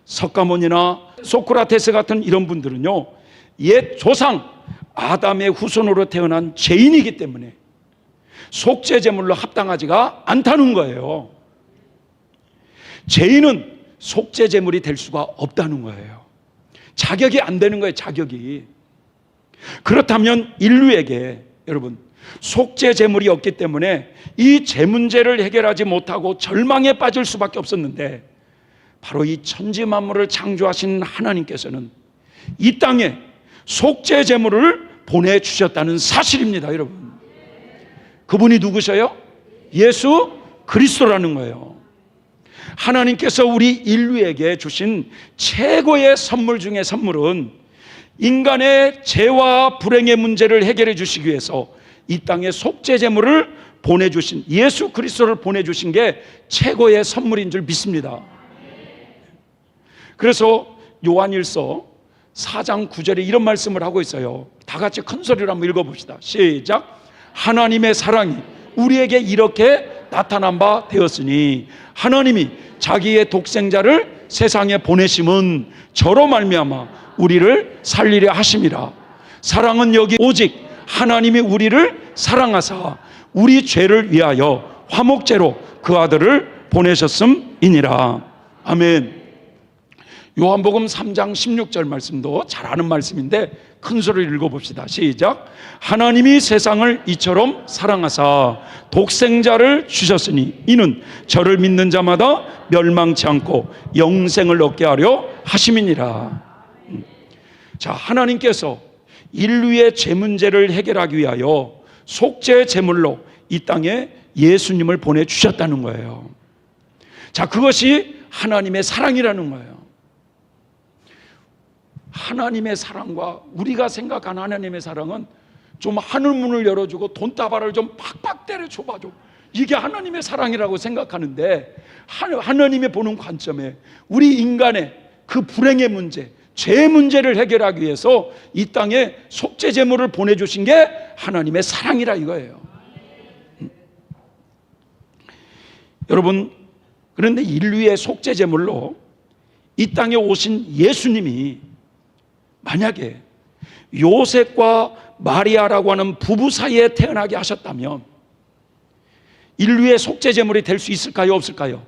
석가모니나 소크라테스 같은 이런 분들은요, 옛 조상 아담의 후손으로 태어난 죄인이기 때문에 속죄 제물로 합당하지가 않다는 거예요. 죄인은 속죄 제물이 될 수가 없다는 거예요. 자격이 안 되는 거예요, 자격이. 그렇다면 인류에게 여러분, 속죄 제물이 없기 때문에 이 죄 문제를 해결하지 못하고 절망에 빠질 수밖에 없었는데, 바로 이 천지 만물을 창조하신 하나님께서는 이 땅에 속죄 제물을 보내주셨다는 사실입니다, 여러분. 그분이 누구셔요? 예수 그리스도라는 거예요. 하나님께서 우리 인류에게 주신 최고의 선물 중에 선물은 인간의 죄와 불행의 문제를 해결해 주시기 위해서 이 땅에 속죄 제물을 보내주신, 예수 그리스도를 보내주신 게 최고의 선물인 줄 믿습니다. 그래서 요한일서 4장 9절에 이런 말씀을 하고 있어요. 다 같이 큰 소리로 한번 읽어봅시다. 시작. 하나님의 사랑이 우리에게 이렇게 나타난 바 되었으니 하나님이 자기의 독생자를 세상에 보내심은 저로 말미암아 우리를 살리려 하심이라. 사랑은 여기 오직 하나님이 우리를 사랑하사 우리 죄를 위하여 화목제로 그 아들을 보내셨음이니라. 아멘. 요한복음 3장 16절 말씀도 잘 아는 말씀인데 큰 소리로 읽어봅시다. 시작. 하나님이 세상을 이처럼 사랑하사 독생자를 주셨으니 이는 저를 믿는 자마다 멸망치 않고 영생을 얻게 하려 하심이니라. 자, 하나님께서 인류의 죄 문제를 해결하기 위하여 속죄 제물로 이 땅에 예수님을 보내주셨다는 거예요. 자, 그것이 하나님의 사랑이라는 거예요. 하나님의 사랑과 우리가 생각하는 하나님의 사랑은 좀 하늘문을 열어주고 돈다발을 좀 팍팍 때려줘봐줘, 이게 하나님의 사랑이라고 생각하는데, 하나님이 보는 관점에 우리 인간의 그 불행의 문제, 죄의 문제를 해결하기 위해서 이 땅에 속죄 제물을 보내주신 게 하나님의 사랑이라 이거예요. 여러분, 그런데 인류의 속죄 제물로 이 땅에 오신 예수님이 만약에 요셉과 마리아라고 하는 부부 사이에 태어나게 하셨다면 인류의 속죄 제물이 될 수 있을까요? 없을까요?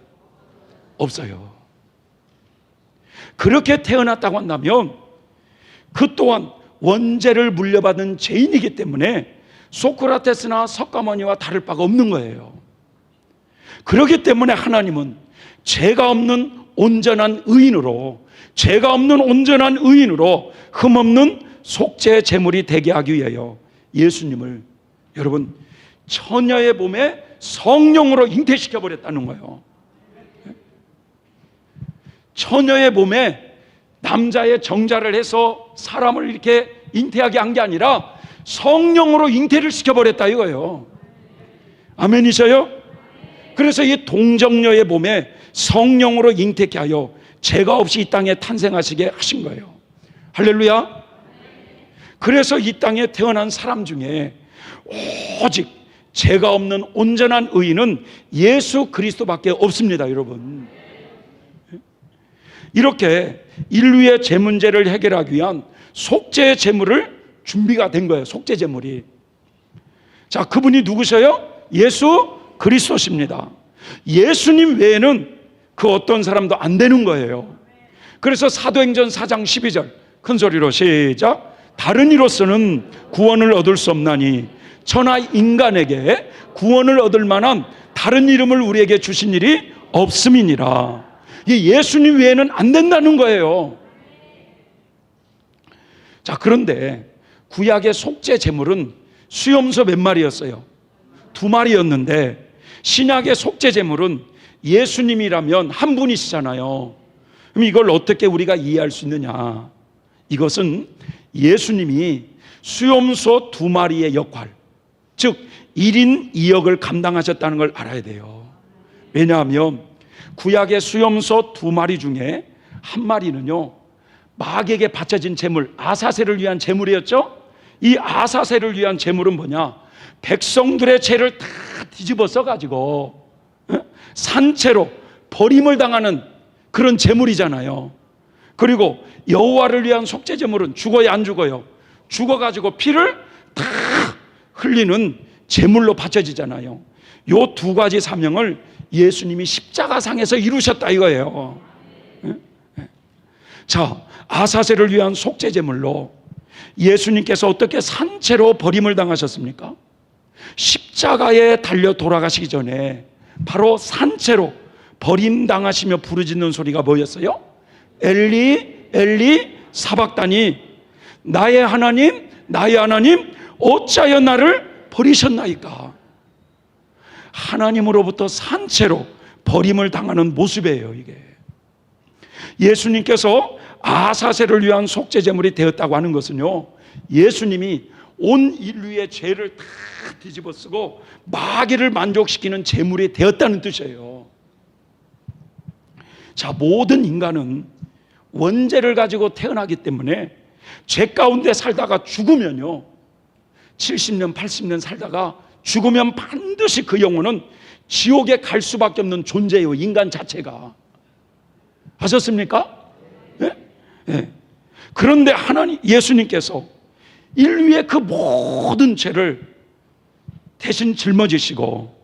없어요. 그렇게 태어났다고 한다면 그 또한 원죄를 물려받은 죄인이기 때문에 소크라테스나 석가모니와 다를 바가 없는 거예요. 그렇기 때문에 하나님은 죄가 없는 온전한 의인으로, 죄가 없는 온전한 의인으로 흠없는 속죄 제물이 되게 하기 위하여 예수님을 여러분 처녀의 몸에 성령으로 잉태시켜 버렸다는 거예요. 처녀의 몸에 남자의 정자를 해서 사람을 이렇게 잉태하게 한 게 아니라 성령으로 잉태를 시켜버렸다 이거예요. 아멘이셔요? 그래서 이 동정녀의 몸에 성령으로 잉태케 하여 죄가 없이 이 땅에 탄생하시게 하신 거예요. 할렐루야. 그래서 이 땅에 태어난 사람 중에 오직 죄가 없는 온전한 의인은 예수 그리스도밖에 없습니다, 여러분. 이렇게 인류의 죄 문제를 해결하기 위한 속죄 제물을 준비가 된 거예요. 속죄 제물이. 자, 그분이 누구셔요? 예수 그리스도십니다. 예수님 외에는 그 어떤 사람도 안 되는 거예요. 그래서 사도행전 4장 12절 큰 소리로 시작. 다른 이로서는 구원을 얻을 수 없나니 천하 인간에게 구원을 얻을 만한 다른 이름을 우리에게 주신 일이 없음이니라. 이 예수님 외에는 안 된다는 거예요. 자, 그런데 구약의 속죄 제물은 수염소 몇 마리였어요? 2마리였는데 신약의 속죄 제물은 예수님이라면 한 분이시잖아요. 그럼 이걸 어떻게 우리가 이해할 수 있느냐? 이것은 예수님이 수염소 2마리의 역할, 즉 1인 2역을 감당하셨다는 걸 알아야 돼요. 왜냐하면 구약의 수염소 2마리 중에 한 마리는요, 마귀에게 바쳐진 제물, 아사세를 위한 제물이었죠. 이 아사세를 위한 제물은 뭐냐? 백성들의 죄를 다 뒤집어 써가지고 산채로 버림을 당하는 그런 제물이잖아요. 그리고 여호와를 위한 속죄 제물은 죽어야 안 죽어요? 죽어가지고 피를 다 흘리는 제물로 바쳐지잖아요. 요 2가지 사명을 예수님이 십자가상에서 이루셨다 이거예요. 자, 아사세를 위한 속죄 제물로 예수님께서 어떻게 산채로 버림을 당하셨습니까? 십자가에 달려 돌아가시기 전에 바로 산채로 버림당하시며 부르짖는 소리가 뭐였어요? 엘리 엘리 사박다니, 나의 하나님 나의 하나님 어찌하여 나를 버리셨나이까. 하나님으로부터 산채로 버림을 당하는 모습이에요. 이게 예수님께서 아사세를 위한 속죄 제물이 되었다고 하는 것은요, 예수님이 온 인류의 죄를 다 뒤집어 쓰고 마귀를 만족시키는 제물이 되었다는 뜻이에요. 자, 모든 인간은 원죄를 가지고 태어나기 때문에 죄 가운데 살다가 죽으면요, 70년 80년 살다가 죽으면 반드시 그 영혼은 지옥에 갈 수밖에 없는 존재예요. 인간 자체가. 아셨습니까? 네? 네. 그런데 하나님 예수님께서 인류의 그 모든 죄를 대신 짊어지시고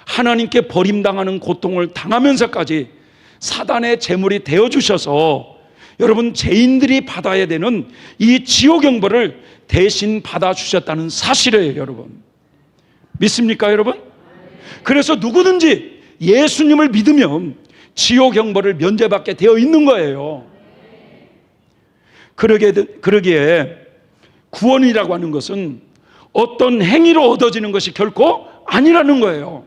하나님께 버림당하는 고통을 당하면서까지 사단의 제물이 되어주셔서 여러분 죄인들이 받아야 되는 이 지옥 형벌을 대신 받아주셨다는 사실이에요. 여러분 믿습니까 여러분? 그래서 누구든지 예수님을 믿으면 지옥 형벌을 면제받게 되어 있는 거예요. 그러기에 구원이라고 하는 것은 어떤 행위로 얻어지는 것이 결코 아니라는 거예요.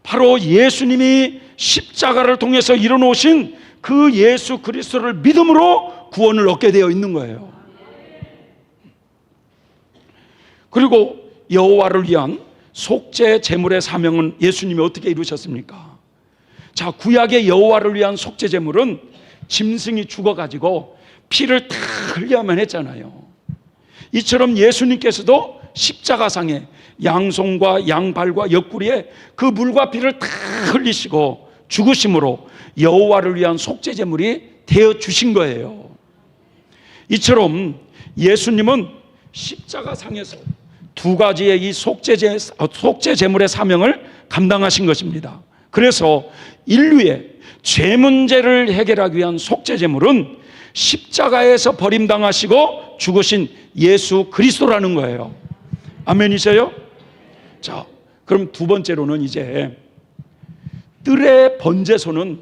바로 예수님이 십자가를 통해서 이뤄놓으신 그 예수 그리스도를 믿음으로 구원을 얻게 되어 있는 거예요. 그리고 여호와를 위한 속죄 제물의 사명은 예수님이 어떻게 이루셨습니까? 자, 구약의 여호와를 위한 속죄 제물은 짐승이 죽어가지고 피를 다 흘려야만 했잖아요. 이처럼 예수님께서도 십자가상에 양손과 양발과 옆구리에 그 물과 피를 다 흘리시고 죽으심으로 여호와를 위한 속죄 제물이 되어 주신 거예요. 이처럼 예수님은 십자가상에서 2가지의 이 속죄 제물의 사명을 감당하신 것입니다. 그래서 인류의 죄 문제를 해결하기 위한 속죄 제물은 십자가에서 버림당하시고 죽으신 예수 그리스도라는 거예요. 아멘이세요? 자, 그럼 2번째로는 이제 뜰의 번제소는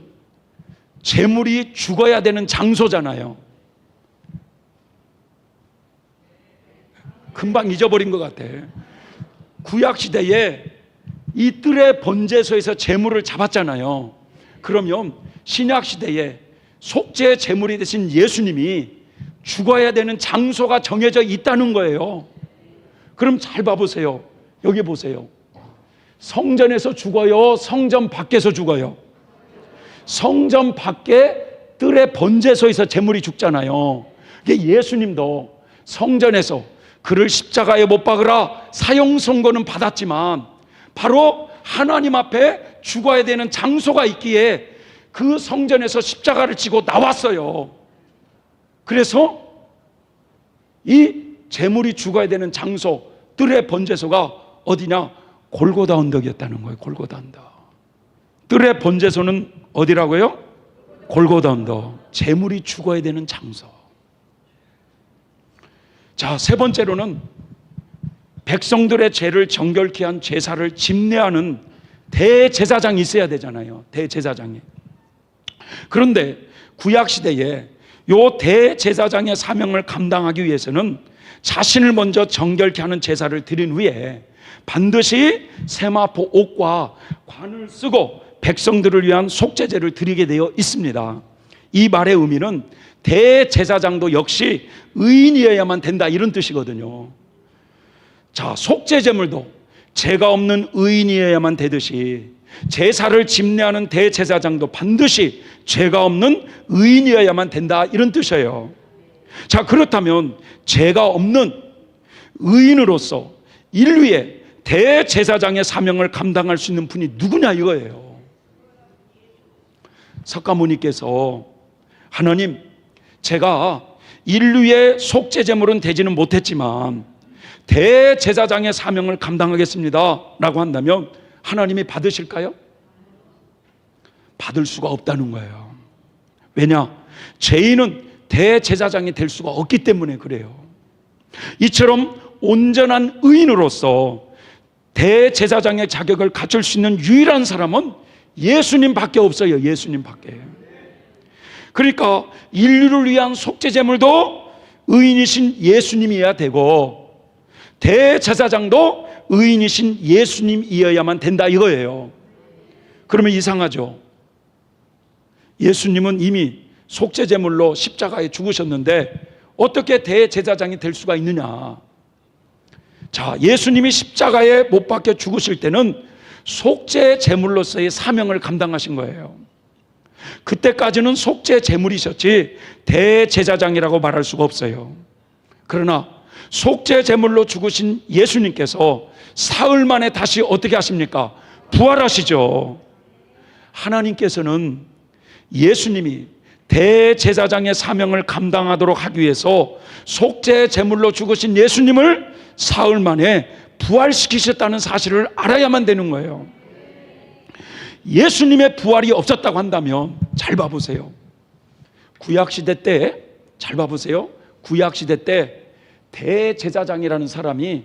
제물이 죽어야 되는 장소잖아요. 금방 잊어버린 것 같아. 구약시대에 이 뜰의 번제소에서 제물을 잡았잖아요. 그러면 신약시대에 속죄 제물이 되신 예수님이 죽어야 되는 장소가 정해져 있다는 거예요. 그럼 잘 봐보세요. 여기 보세요. 성전에서 죽어요? 성전 밖에서 죽어요? 성전 밖에 뜰의 번제소에서 제물이 죽잖아요. 예수님도 성전에서 그를 십자가에 못 박으라 사형 선고는 받았지만 바로 하나님 앞에 죽어야 되는 장소가 있기에 그 성전에서 십자가를 지고 나왔어요. 그래서 이 제물이 죽어야 되는 장소, 뜰의 번제소가 어디냐? 골고다 언덕이었다는 거예요. 골고다 언덕. 뜰의 번제소는 어디라고요? 골고다 언덕. 제물이 죽어야 되는 장소. 자, 세 번째로는 백성들의 죄를 정결케 한 제사를 집례하는 대제사장이 있어야 되잖아요. 대제사장이. 그런데 구약시대에 요 대제사장의 사명을 감당하기 위해서는 자신을 먼저 정결케 하는 제사를 드린 후에 반드시 세마포 옷과 관을 쓰고 백성들을 위한 속죄제를 드리게 되어 있습니다. 이 말의 의미는 대제사장도 역시 의인이어야만 된다, 이런 뜻이거든요. 자, 속죄제물도 죄가 없는 의인이어야만 되듯이 제사를 집례하는 대제사장도 반드시 죄가 없는 의인이어야만 된다, 이런 뜻이에요. 자, 그렇다면 죄가 없는 의인으로서 인류의 대제사장의 사명을 감당할 수 있는 분이 누구냐 이거예요. 석가모니께서 하나님, 제가 인류의 속죄제물은 되지는 못했지만 대제사장의 사명을 감당하겠습니다 라고 한다면 하나님이 받으실까요? 받을 수가 없다는 거예요. 왜냐? 죄인은 대제사장이 될 수가 없기 때문에 그래요. 이처럼 온전한 의인으로서 대제사장의 자격을 갖출 수 있는 유일한 사람은 예수님밖에 없어요. 예수님밖에. 그러니까 인류를 위한 속죄제물도 의인이신 예수님이어야 되고 대제사장도 의인이신 예수님이어야만 된다 이거예요. 그러면 이상하죠. 예수님은 이미 속죄제물로 십자가에 죽으셨는데 어떻게 대제사장이 될 수가 있느냐. 자, 예수님이 십자가에 못 박혀 죽으실 때는 속죄제물로서의 사명을 감당하신 거예요. 그때까지는 속죄제물이셨지 대제사장이라고 말할 수가 없어요. 그러나 속죄제물로 죽으신 예수님께서 사흘 만에 다시 어떻게 하십니까? 부활하시죠. 하나님께서는 예수님이 대제사장의 사명을 감당하도록 하기 위해서 속죄제물로 죽으신 예수님을 사흘 만에 부활시키셨다는 사실을 알아야만 되는 거예요. 예수님의 부활이 없었다고 한다면 잘 봐보세요. 구약시대 때 잘 봐보세요. 구약시대 때 대제사장이라는 사람이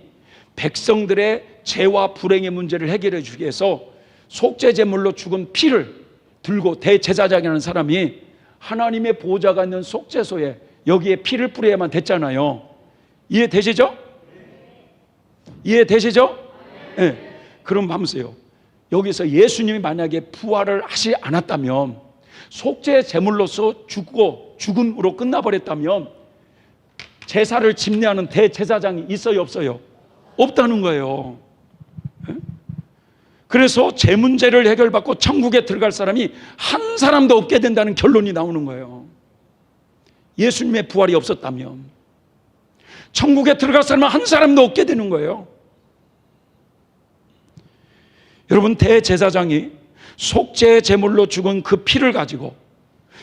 백성들의 죄와 불행의 문제를 해결해 주기 위해서 속죄제물로 죽은 피를 들고 대제사장이라는 사람이 하나님의 보호자가 있는 속죄소에 여기에 피를 뿌려야만 됐잖아요. 이해되시죠? 이해되시죠? 네. 그럼 봐보세요. 여기서 예수님이 만약에 부활을 하지 않았다면 속죄 제물로서 죽고 죽음으로 끝나버렸다면 제사를 집례하는 대제사장이 있어요 없어요? 없다는 거예요. 그래서 죄 문제를 해결받고 천국에 들어갈 사람이 한 사람도 없게 된다는 결론이 나오는 거예요. 예수님의 부활이 없었다면 천국에 들어갈 사람은 한 사람도 없게 되는 거예요. 여러분, 대제사장이 속죄 제물로 죽은 그 피를 가지고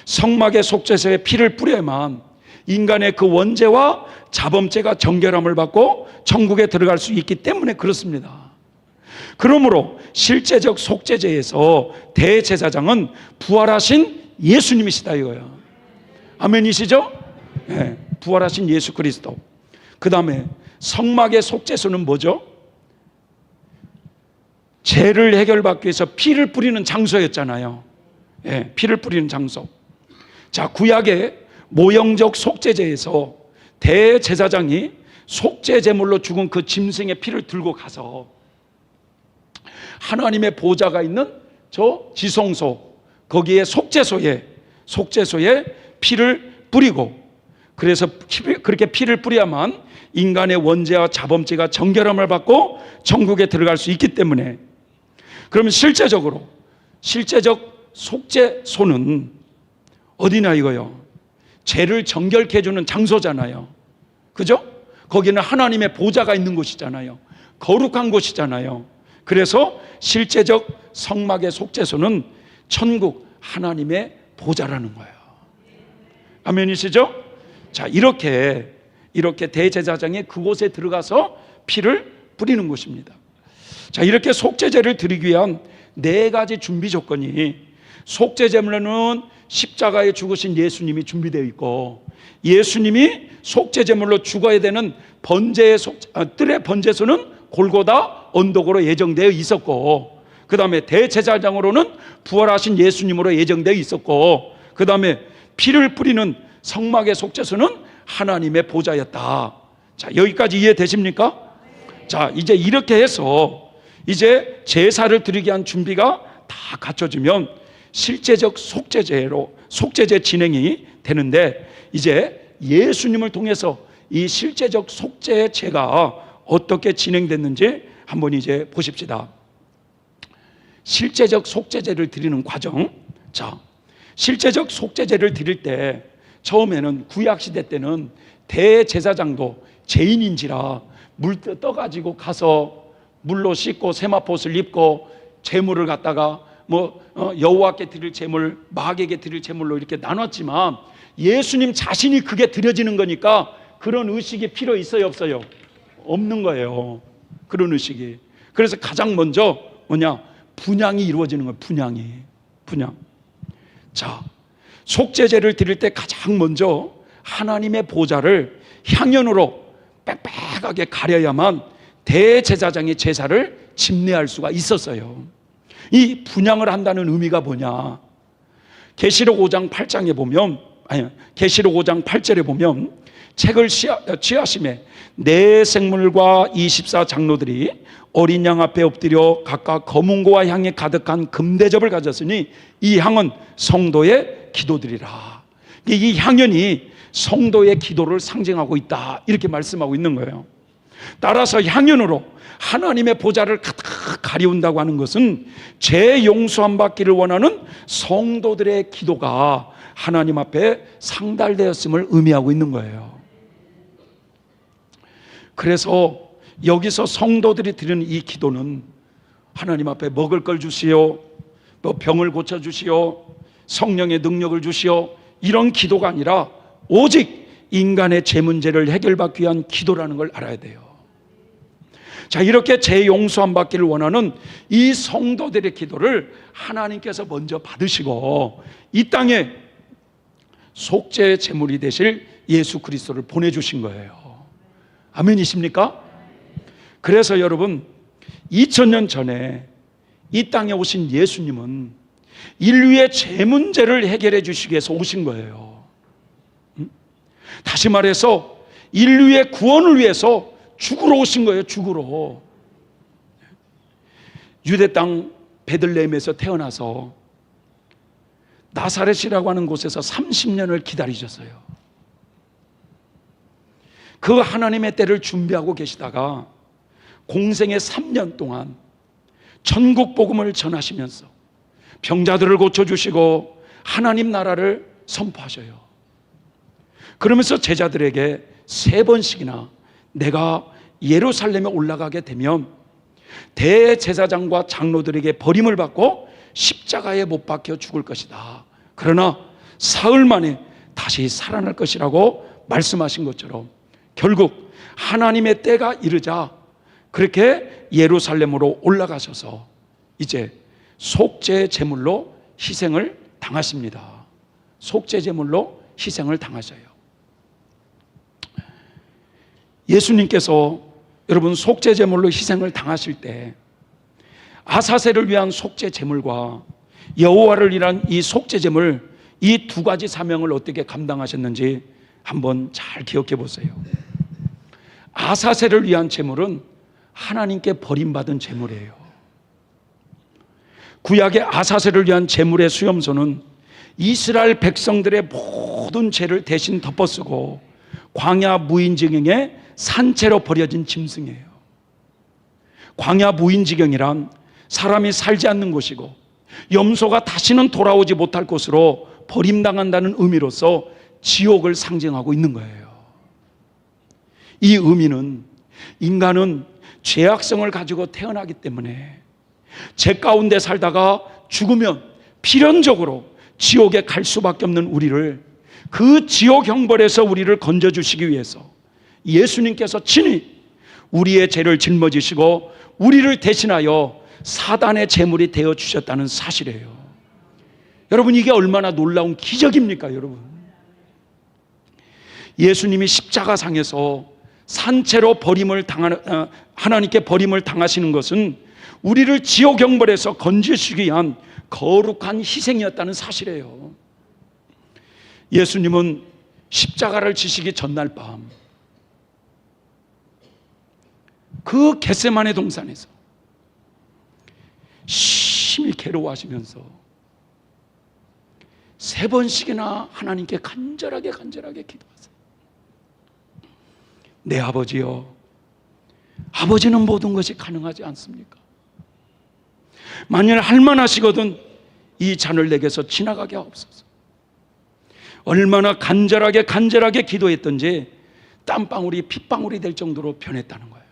성막의 속죄소에 피를 뿌려야만 인간의 그 원죄와 자범죄가 정결함을 받고 천국에 들어갈 수 있기 때문에 그렇습니다. 그러므로 실제적 속죄제에서 대제사장은 부활하신 예수님이시다 이거예요. 아멘이시죠? 네, 부활하신 예수 그리스도. 그 다음에 성막의 속죄소는 뭐죠? 죄를 해결받기 위해서 피를 뿌리는 장소였잖아요. 예, 피를 뿌리는 장소. 자, 구약의 모형적 속죄제에서 대제사장이 속죄 제물로 죽은 그 짐승의 피를 들고 가서 하나님의 보좌가 있는 저 지성소, 거기에 속죄소에 피를 뿌리고, 그래서 그렇게 피를 뿌려야만 인간의 원죄와 자범죄가 정결함을 받고 천국에 들어갈 수 있기 때문에, 그러면 실제적 속죄소는 어디나 이거요? 죄를 정결케 해주는 장소잖아요. 그죠? 거기는 하나님의 보좌가 있는 곳이잖아요. 거룩한 곳이잖아요. 그래서 실제적 성막의 속죄소는 천국 하나님의 보좌라는 거예요. 아멘이시죠? 자, 이렇게 대제사장이 그곳에 들어가서 피를 뿌리는 곳입니다. 자, 이렇게 속죄제를 드리기 위한 4가지 준비 조건이, 속죄제물로는 십자가에 죽으신 예수님이 준비되어 있고, 예수님이 속죄제물로 죽어야 되는 뜰의 번제소는 골고다 언덕으로 예정되어 있었고, 그 다음에 대제사장으로는 부활하신 예수님으로 예정되어 있었고, 그 다음에 피를 뿌리는 성막의 속죄소는 하나님의 보좌였다. 자, 여기까지 이해되십니까? 자, 이제 이렇게 해서 이제 제사를 드리기 위한 준비가 다 갖춰지면 실제적 속죄제 진행이 되는데, 이제 예수님을 통해서 이 실제적 속죄제가 어떻게 진행됐는지 한번 이제 보십시다. 실제적 속죄제를 드리는 과정. 자, 실제적 속죄제를 드릴 때 처음에는 구약시대 때는 대제사장도 죄인인지라 물 떠가지고 가서 물로 씻고 세마포옷을 입고 제물을 갖다가 여호와께 드릴 제물, 마귀에게 드릴 제물로 이렇게 나눴지만, 예수님 자신이 그게 드려지는 거니까 그런 의식이 필요 있어요, 없어요? 없는 거예요, 그런 의식이. 그래서 가장 먼저 분향이 이루어지는 거예요. 분향. 자, 속죄제를 드릴 때 가장 먼저 하나님의 보좌를 향연으로 빽빽하게 가려야만 대제사장이 제사를 집례할 수가 있었어요. 이 분향을 한다는 의미가 뭐냐? 계시록 5장 8절에 보면 책을 취하심에 네 생물과 24장로들이 어린 양 앞에 엎드려 각각 검은고와 향이 가득한 금대접을 가졌으니 이 향은 성도의 기도들이라. 이 향연이 성도의 기도를 상징하고 있다, 이렇게 말씀하고 있는 거예요. 따라서 향연으로 하나님의 보좌를 가득 가리운다고 하는 것은 죄 용서함 받기를 원하는 성도들의 기도가 하나님 앞에 상달되었음을 의미하고 있는 거예요. 그래서 여기서 성도들이 드리는 이 기도는 하나님 앞에 먹을 걸 주시오, 병을 고쳐주시오, 성령의 능력을 주시오, 이런 기도가 아니라 오직 인간의 죄 문제를 해결받기 위한 기도라는 걸 알아야 돼요. 자, 이렇게 죄 용서함 받기를 원하는 이 성도들의 기도를 하나님께서 먼저 받으시고 이 땅에 속죄 제물이 되실 예수 그리스도를 보내주신 거예요. 아멘이십니까? 그래서 여러분, 2000년 전에 이 땅에 오신 예수님은 인류의 죄 문제를 해결해 주시기 위해서 오신 거예요. 다시 말해서 인류의 구원을 위해서 죽으러 오신 거예요. 죽으러. 유대 땅 베들레헴에서 태어나서 나사렛이라고 하는 곳에서 30년을 기다리셨어요. 그 하나님의 때를 준비하고 계시다가 공생의 3년 동안 천국 복음을 전하시면서 병자들을 고쳐주시고 하나님 나라를 선포하셔요. 그러면서 제자들에게 3번씩이나 내가 예루살렘에 올라가게 되면 대제사장과 장로들에게 버림을 받고 십자가에 못 박혀 죽을 것이다. 그러나 사흘 만에 다시 살아날 것이라고 말씀하신 것처럼 결국 하나님의 때가 이르자 그렇게 예루살렘으로 올라가셔서 이제 속죄 제물로 희생을 당하십니다. 속죄 제물로 희생을 당하셔요. 예수님께서 여러분 속죄 제물로 희생을 당하실 때 아사셀을 위한 속죄 제물과 여호와를 위한 이 속죄 제물, 이 두 가지 사명을 어떻게 감당하셨는지 한번 잘 기억해 보세요. 아사셀을 위한 제물은 하나님께 버림받은 제물이에요. 구약의 아사셀을 위한 제물의 수염소는 이스라엘 백성들의 모든 죄를 대신 덮어쓰고 광야 무인지경에 산채로 버려진 짐승이에요. 광야 무인지경이란 사람이 살지 않는 곳이고 염소가 다시는 돌아오지 못할 곳으로 버림당한다는 의미로서 지옥을 상징하고 있는 거예요. 이 의미는 인간은 죄악성을 가지고 태어나기 때문에 죄 가운데 살다가 죽으면 필연적으로 지옥에 갈 수밖에 없는 우리를, 그 지옥 형벌에서 우리를 건져주시기 위해서 예수님께서 친히 우리의 죄를 짊어지시고 우리를 대신하여 사단의 제물이 되어주셨다는 사실이에요. 여러분, 이게 얼마나 놀라운 기적입니까? 여러분, 예수님이 십자가상에서 산채로 하나님께 버림을 당하시는 것은 우리를 지옥 형벌에서 건지시기 위한 거룩한 희생이었다는 사실이에요. 예수님은 십자가를 지시기 전날 밤 그 겟세마네 동산에서 심히 괴로워하시면서 3번씩이나 하나님께 간절하게 기도하세요. 내 아버지여, 아버지는 모든 것이 가능하지 않습니까? 만일 할만하시거든 이 잔을 내게서 지나가게 하옵소서. 얼마나 간절하게 기도했던지 땀방울이 핏방울이 될 정도로 변했다는 거예요.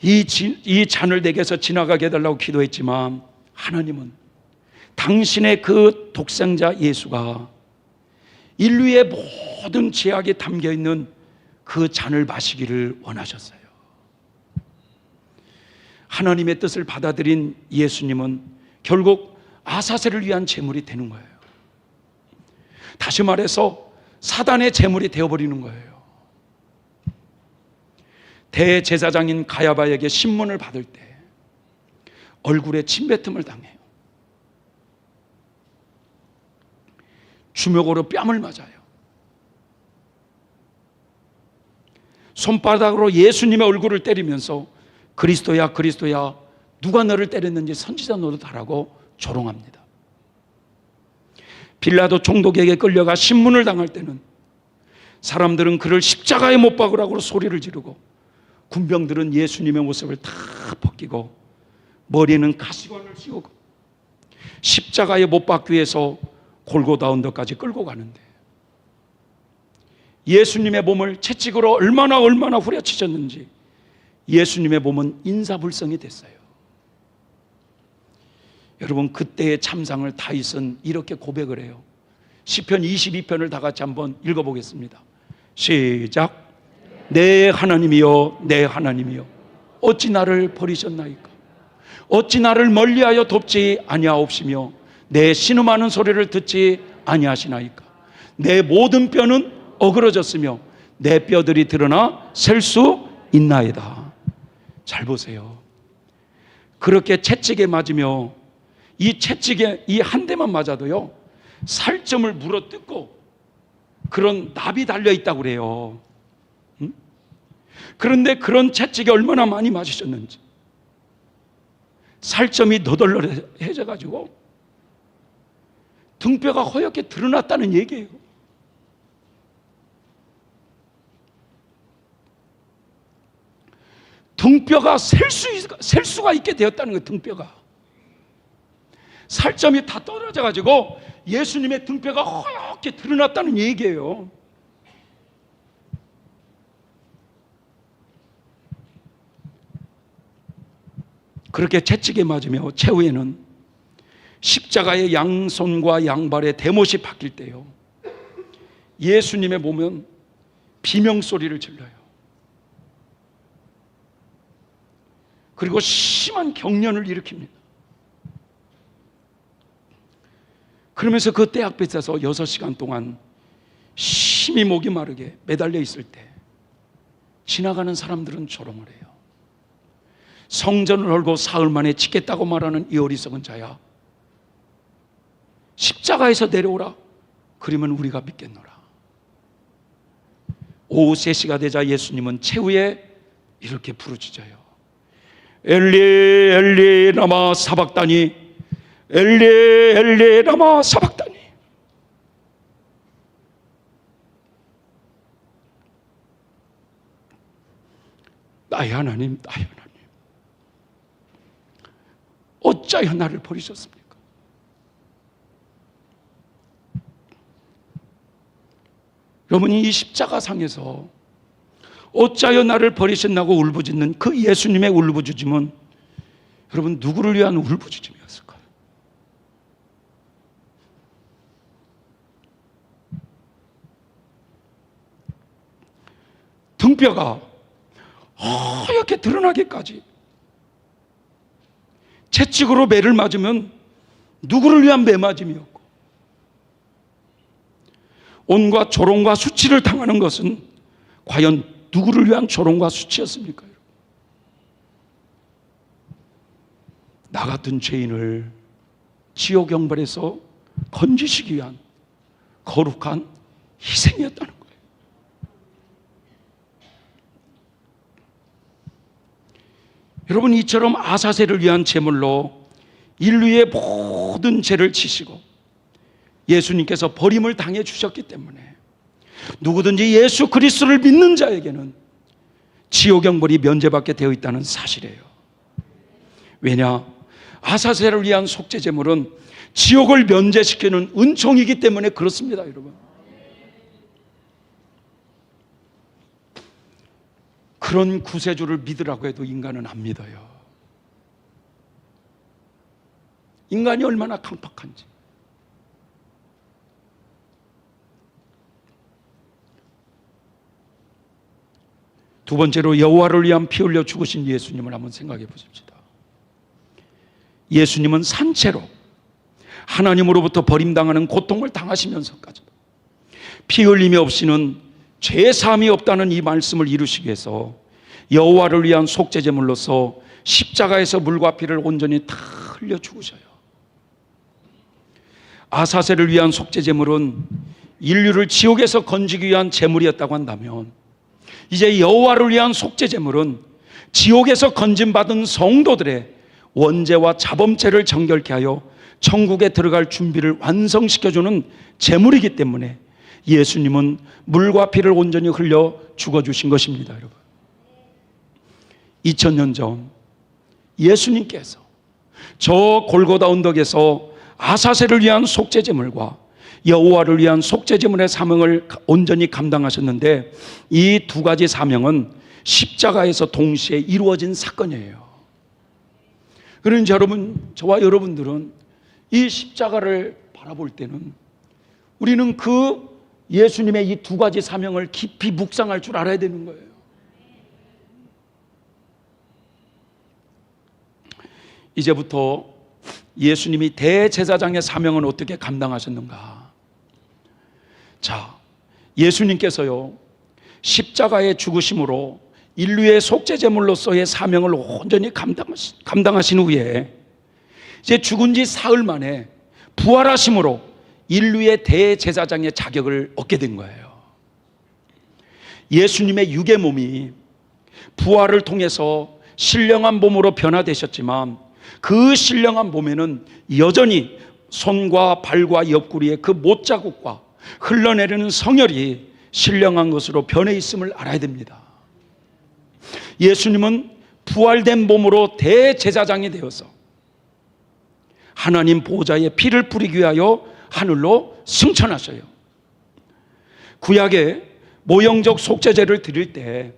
이 잔을 내게서 지나가게 해달라고 기도했지만 하나님은 당신의 그 독생자 예수가 인류의 모든 죄악이 담겨있는 그 잔을 마시기를 원하셨어요. 하나님의 뜻을 받아들인 예수님은 결국 아사셀을 위한 제물이 되는 거예요. 다시 말해서 사단의 제물이 되어버리는 거예요. 대제사장인 가야바에게 신문을 받을 때 얼굴에 침뱉음을 당해요. 주먹으로 뺨을 맞아요. 손바닥으로 예수님의 얼굴을 때리면서 그리스도야 누가 너를 때렸는지 선지자 노릇하라고 조롱합니다. 빌라도 총독에게 끌려가 신문을 당할 때는 사람들은 그를 십자가에 못 박으라고 소리를 지르고 군병들은 예수님의 모습을 다 벗기고 머리에는 가시관을 씌우고 십자가에 못 박기 위해서 골고다 언덕까지 끌고 가는데 예수님의 몸을 채찍으로 얼마나 후려치셨는지 예수님의 몸은 인사불성이 됐어요. 여러분, 그때의 참상을 다윗은 이렇게 고백을 해요. 시편 22편을 다 같이 한번 읽어보겠습니다. 시작. 내 하나님이여, 내 하나님이여, 어찌 나를 버리셨나이까? 어찌 나를 멀리하여 돕지 아니하옵시며 내 신음하는 소리를 듣지 아니하시나이까? 내 모든 뼈는 어그러졌으며 내 뼈들이 드러나 셀 수 있나이다. 잘 보세요. 그렇게 채찍에 맞으며 이 채찍에 이 한 대만 맞아도요 살점을 물어뜯고 그런 납이 달려있다고 그래요. 그런데 그런 채찍이 얼마나 많이 맞으셨는지 살점이 너덜너덜해져 가지고 등뼈가 허옇게 드러났다는 얘기예요. 등뼈가 셀 수가 있게 되었다는 거예요. 등뼈가 살점이 다 떨어져 가지고 예수님의 등뼈가 허옇게 드러났다는 얘기예요. 그렇게 채찍에 맞으며 최후에는 십자가의 양손과 양발에 대못이 박힐 때요 예수님의 몸은 비명소리를 질러요. 그리고 심한 경련을 일으킵니다. 그러면서 그 떼약볕에서 6시간 동안 심히 목이 마르게 매달려 있을 때 지나가는 사람들은 조롱을 해요. 성전을 헐고 사흘 만에 짓겠다고 말하는 이 어리석은 자야, 십자가에서 내려오라. 그러면 우리가 믿겠노라. 오후 3시가 되자 예수님은 최후에 이렇게 부르짖어요. 엘리 엘리 라마 사박다니, 엘리 엘리 라마 사박다니. 나의 하나님, 나의 하나님, 어찌하여 나를 버리셨습니까? 여러분이 이 십자가상에서 어찌하여 나를 버리셨나고 울부짖는 그 예수님의 울부짖음은 여러분 누구를 위한 울부짖음이었을까요? 등뼈가 하얗게 드러나기까지 채찍으로 매를 맞으면 누구를 위한 매맞음이었고, 온갖 조롱과 수치를 당하는 것은 과연 누구를 위한 조롱과 수치였습니까? 나 같은 죄인을 지옥 형벌에서 건지시기 위한 거룩한 희생이었다는 거예요. 여러분, 이처럼 아사셀을 위한 제물로 인류의 모든 죄를 지시고 예수님께서 버림을 당해 주셨기 때문에 누구든지 예수 그리스도를 믿는 자에게는 지옥 형벌이 면제받게 되어 있다는 사실이에요. 왜냐? 아사셀을 위한 속죄 제물은 지옥을 면제시키는 은총이기 때문에 그렇습니다, 여러분. 그런 구세주를 믿으라고 해도 인간은 안 믿어요. 인간이 얼마나 강팍한지. 두 번째로 여호와를 위한 피 흘려 죽으신 예수님을 한번 생각해 보십시다. 예수님은 산채로 하나님으로부터 버림당하는 고통을 당하시면서까지 피 흘림이 없이는 죄 사함이 없다는 이 말씀을 이루시기 위해서 여호와를 위한 속죄 제물로서 십자가에서 물과 피를 온전히 다 흘려 죽으셔요. 아사셀을 위한 속죄 제물은 인류를 지옥에서 건지기 위한 제물이었다고 한다면, 이제 여호와를 위한 속죄 제물은 지옥에서 건짐받은 성도들의 원죄와 자범죄를 정결케 하여 천국에 들어갈 준비를 완성시켜주는 제물이기 때문에 예수님은 물과 피를 온전히 흘려 죽어주신 것입니다. 여러분, 2000년 전 예수님께서 저 골고다 언덕에서 아사셀을 위한 속죄 제물과 여호와를 위한 속죄 제물의 사명을 온전히 감당하셨는데, 이 두 가지 사명은 십자가에서 동시에 이루어진 사건이에요. 그러니 여러분, 저와 여러분들은 이 십자가를 바라볼 때는 우리는 그 예수님의 이 두 가지 사명을 깊이 묵상할 줄 알아야 되는 거예요. 이제부터 예수님이 대제사장의 사명은 어떻게 감당하셨는가? 자, 예수님께서요, 십자가의 죽으심으로 인류의 속죄 제물로서의 사명을 온전히 감당하신 후에 이제 죽은 지 사흘 만에 부활하심으로 인류의 대제사장의 자격을 얻게 된 거예요. 예수님의 육의 몸이 부활을 통해서 신령한 몸으로 변화되셨지만, 그 신령한 몸에는 여전히 손과 발과 옆구리에 그 못자국과 흘러내리는 성혈이 신령한 것으로 변해 있음을 알아야 됩니다. 예수님은 부활된 몸으로 대제사장이 되어서 하나님 보좌에 피를 뿌리기 위하여 하늘로 승천하셔요. 구약의 모형적 속죄제를 드릴 때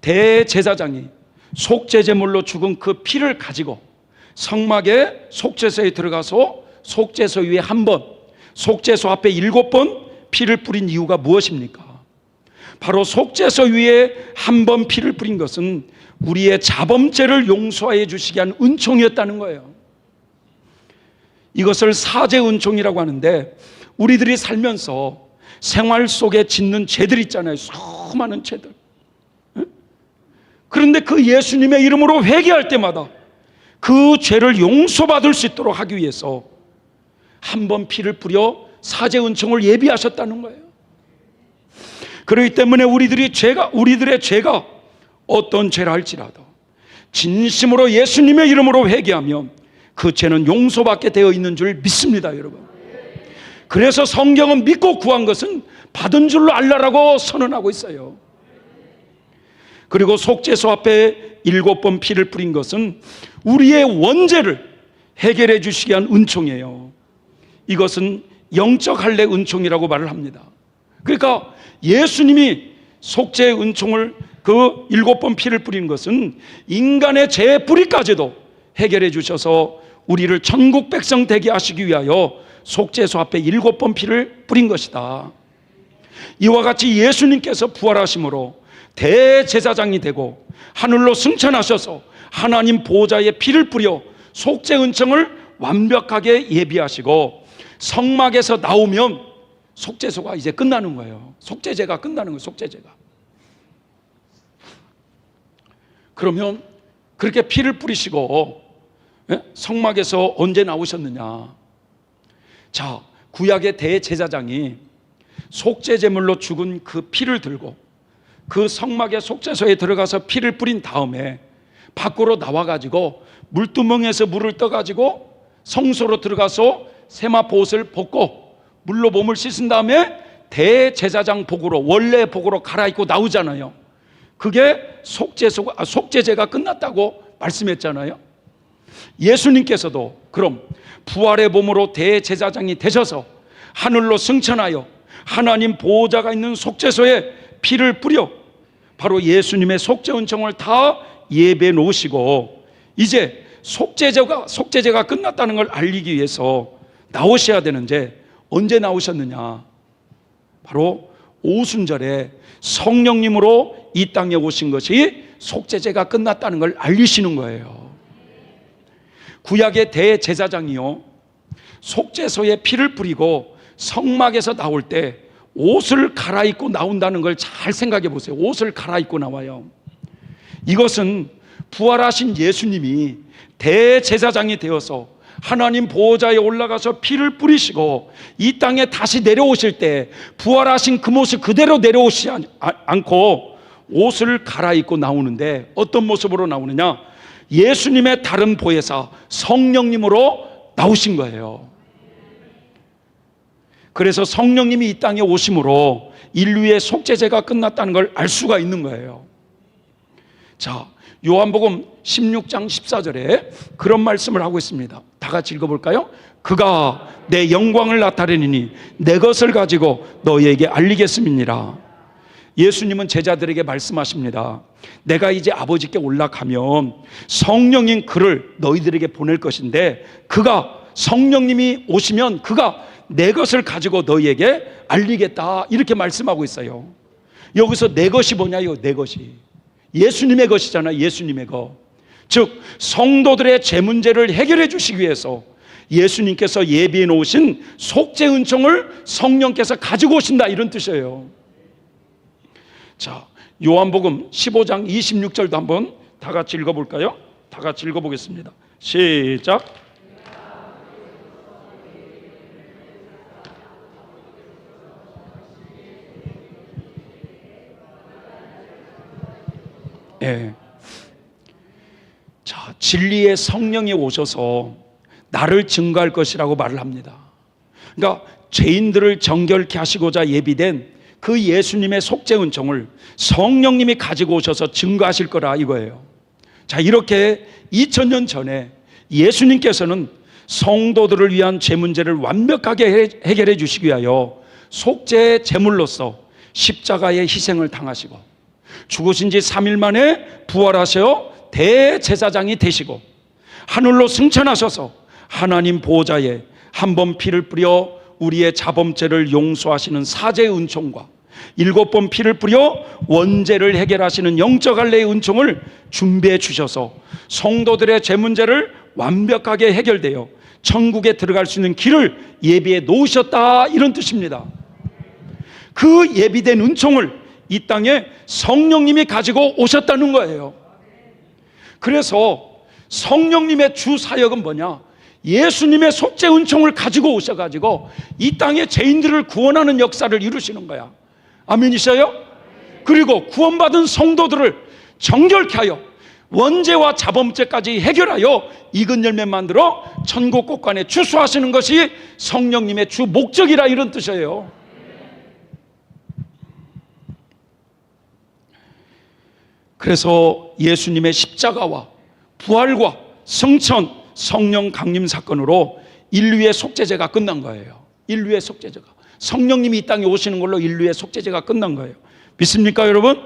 대제사장이 속죄제물로 죽은 그 피를 가지고 성막의 속죄소에 들어가서 속죄소 위에 한 번, 속죄소 앞에 7번 피를 뿌린 이유가 무엇입니까? 바로 속죄소 위에 한 번 피를 뿌린 것은 우리의 자범죄를 용서해 주시기 위한 은총이었다는 거예요. 이것을 사죄 은총이라고 하는데, 우리들이 살면서 생활 속에 짓는 죄들 있잖아요. 수많은 죄들. 그런데 그 예수님의 이름으로 회개할 때마다 그 죄를 용서받을 수 있도록 하기 위해서 한 번 피를 뿌려 사죄 은총을 예비하셨다는 거예요. 그렇기 때문에 우리들의 죄가 어떤 죄라 할지라도 진심으로 예수님의 이름으로 회개하면 그 죄는 용서받게 되어 있는 줄 믿습니다, 여러분. 그래서 성경은 믿고 구한 것은 받은 줄로 알라라고 선언하고 있어요. 그리고 속죄소 앞에 7번 피를 뿌린 것은 우리의 원죄를 해결해 주시기 위한 은총이에요. 이것은 영적 할례 은총이라고 말을 합니다. 그러니까 예수님이 속죄의 은총을 그 7번 피를 뿌린 것은 인간의 죄의 뿌리까지도 해결해 주셔서 우리를 천국 백성 되게 하시기 위하여 속죄소 앞에 7번 피를 뿌린 것이다. 이와 같이 예수님께서 부활하심으로 대제사장이 되고 하늘로 승천하셔서 하나님 보좌에 피를 뿌려 속죄 은총을 완벽하게 예비하시고 성막에서 나오면 속죄소가 이제 끝나는 거예요. 속죄제가 끝나는 거예요. 속죄제가. 그러면 그렇게 피를 뿌리시고 성막에서 언제 나오셨느냐? 자, 구약의 대제사장이 속죄제물로 죽은 그 피를 들고 그 성막의 속죄소에 들어가서 피를 뿌린 다음에 밖으로 나와가지고 물두멍에서 물을 떠가지고 성소로 들어가서 세마포 옷을 벗고 물로 몸을 씻은 다음에 대제사장 복으로, 원래 복으로 갈아입고 나오잖아요. 그게 속죄제가 끝났다고 말씀했잖아요. 예수님께서도 그럼 부활의 몸으로 대제사장이 되셔서 하늘로 승천하여 하나님 보호자가 있는 속죄소에 피를 뿌려 바로 예수님의 속죄 은총을 다 예배해 놓으시고 이제 속죄제가 끝났다는 걸 알리기 위해서 나오셔야 되는데 언제 나오셨느냐? 바로 오순절에 성령님으로 이 땅에 오신 것이 속죄제가 끝났다는 걸 알리시는 거예요. 구약의 대제사장이요, 속죄소에 피를 뿌리고 성막에서 나올 때 옷을 갈아입고 나온다는 걸 잘 생각해 보세요. 옷을 갈아입고 나와요. 이것은 부활하신 예수님이 대제사장이 되어서 하나님 보호자에 올라가서 피를 뿌리시고 이 땅에 다시 내려오실 때 부활하신 그 모습 그대로 내려오시지 않고 옷을 갈아입고 나오는데 어떤 모습으로 나오느냐? 예수님의 다른 보혜사 성령님으로 나오신 거예요. 그래서 성령님이 이 땅에 오심으로 인류의 속죄제가 끝났다는 걸 알 수가 있는 거예요. 자, 요한복음 16장 14절에 그런 말씀을 하고 있습니다. 다 같이 읽어볼까요? 그가 내 영광을 나타내리니 내 것을 가지고 너희에게 알리겠음이니라. 예수님은 제자들에게 말씀하십니다. 내가 이제 아버지께 올라가면 성령인 그를 너희들에게 보낼 것인데 그가 성령님이 오시면 그가 내 것을 가지고 너희에게 알리겠다 이렇게 말씀하고 있어요. 여기서 내 것이 뭐냐요? 내 것이 예수님의 것이잖아요. 예수님의 것. 즉 성도들의 죄 문제를 해결해 주시기 위해서 예수님께서 예비해 놓으신 속죄 은총을 성령께서 가지고 오신다 이런 뜻이에요. 자, 요한복음 15장 26절도 한번 다 같이 읽어볼까요? 다 같이 읽어보겠습니다. 시작. 예. 자, 진리의 성령이 오셔서 나를 증거할 것이라고 말을 합니다. 그러니까 죄인들을 정결케 하시고자 예비된 그 예수님의 속죄 은총을 성령님이 가지고 오셔서 증거하실 거라 이거예요. 자, 이렇게 2000년 전에 예수님께서는 성도들을 위한 죄 문제를 완벽하게 해결해 주시기 위하여 속죄 제물로서 십자가의 희생을 당하시고 죽으신 지 3일 만에 부활하셔 대제사장이 되시고 하늘로 승천하셔서 하나님 보호자에 한 번 피를 뿌려 우리의 자범죄를 용서하시는 사죄의 은총과 7번 피를 뿌려 원죄를 해결하시는 영적 할례의 은총을 준비해 주셔서 성도들의 죄 문제를 완벽하게 해결되어 천국에 들어갈 수 있는 길을 예비해 놓으셨다 이런 뜻입니다. 그 예비된 은총을 이 땅에 성령님이 가지고 오셨다는 거예요. 그래서 성령님의 주 사역은 뭐냐? 예수님의 속죄 은총을 가지고 오셔가지고 이 땅의 죄인들을 구원하는 역사를 이루시는 거야. 아멘이셔요? 그리고 구원받은 성도들을 정결케 하여 원죄와 자범죄까지 해결하여 익은 열매 만들어 천국 곳간에 추수하시는 것이 성령님의 주 목적이라, 이런 뜻이에요. 그래서 예수님의 십자가와 부활과 성천, 성령 강림 사건으로 인류의 속죄제가 끝난 거예요. 인류의 속죄제가, 성령님이 이 땅에 오시는 걸로 인류의 속죄제가 끝난 거예요. 믿습니까, 여러분?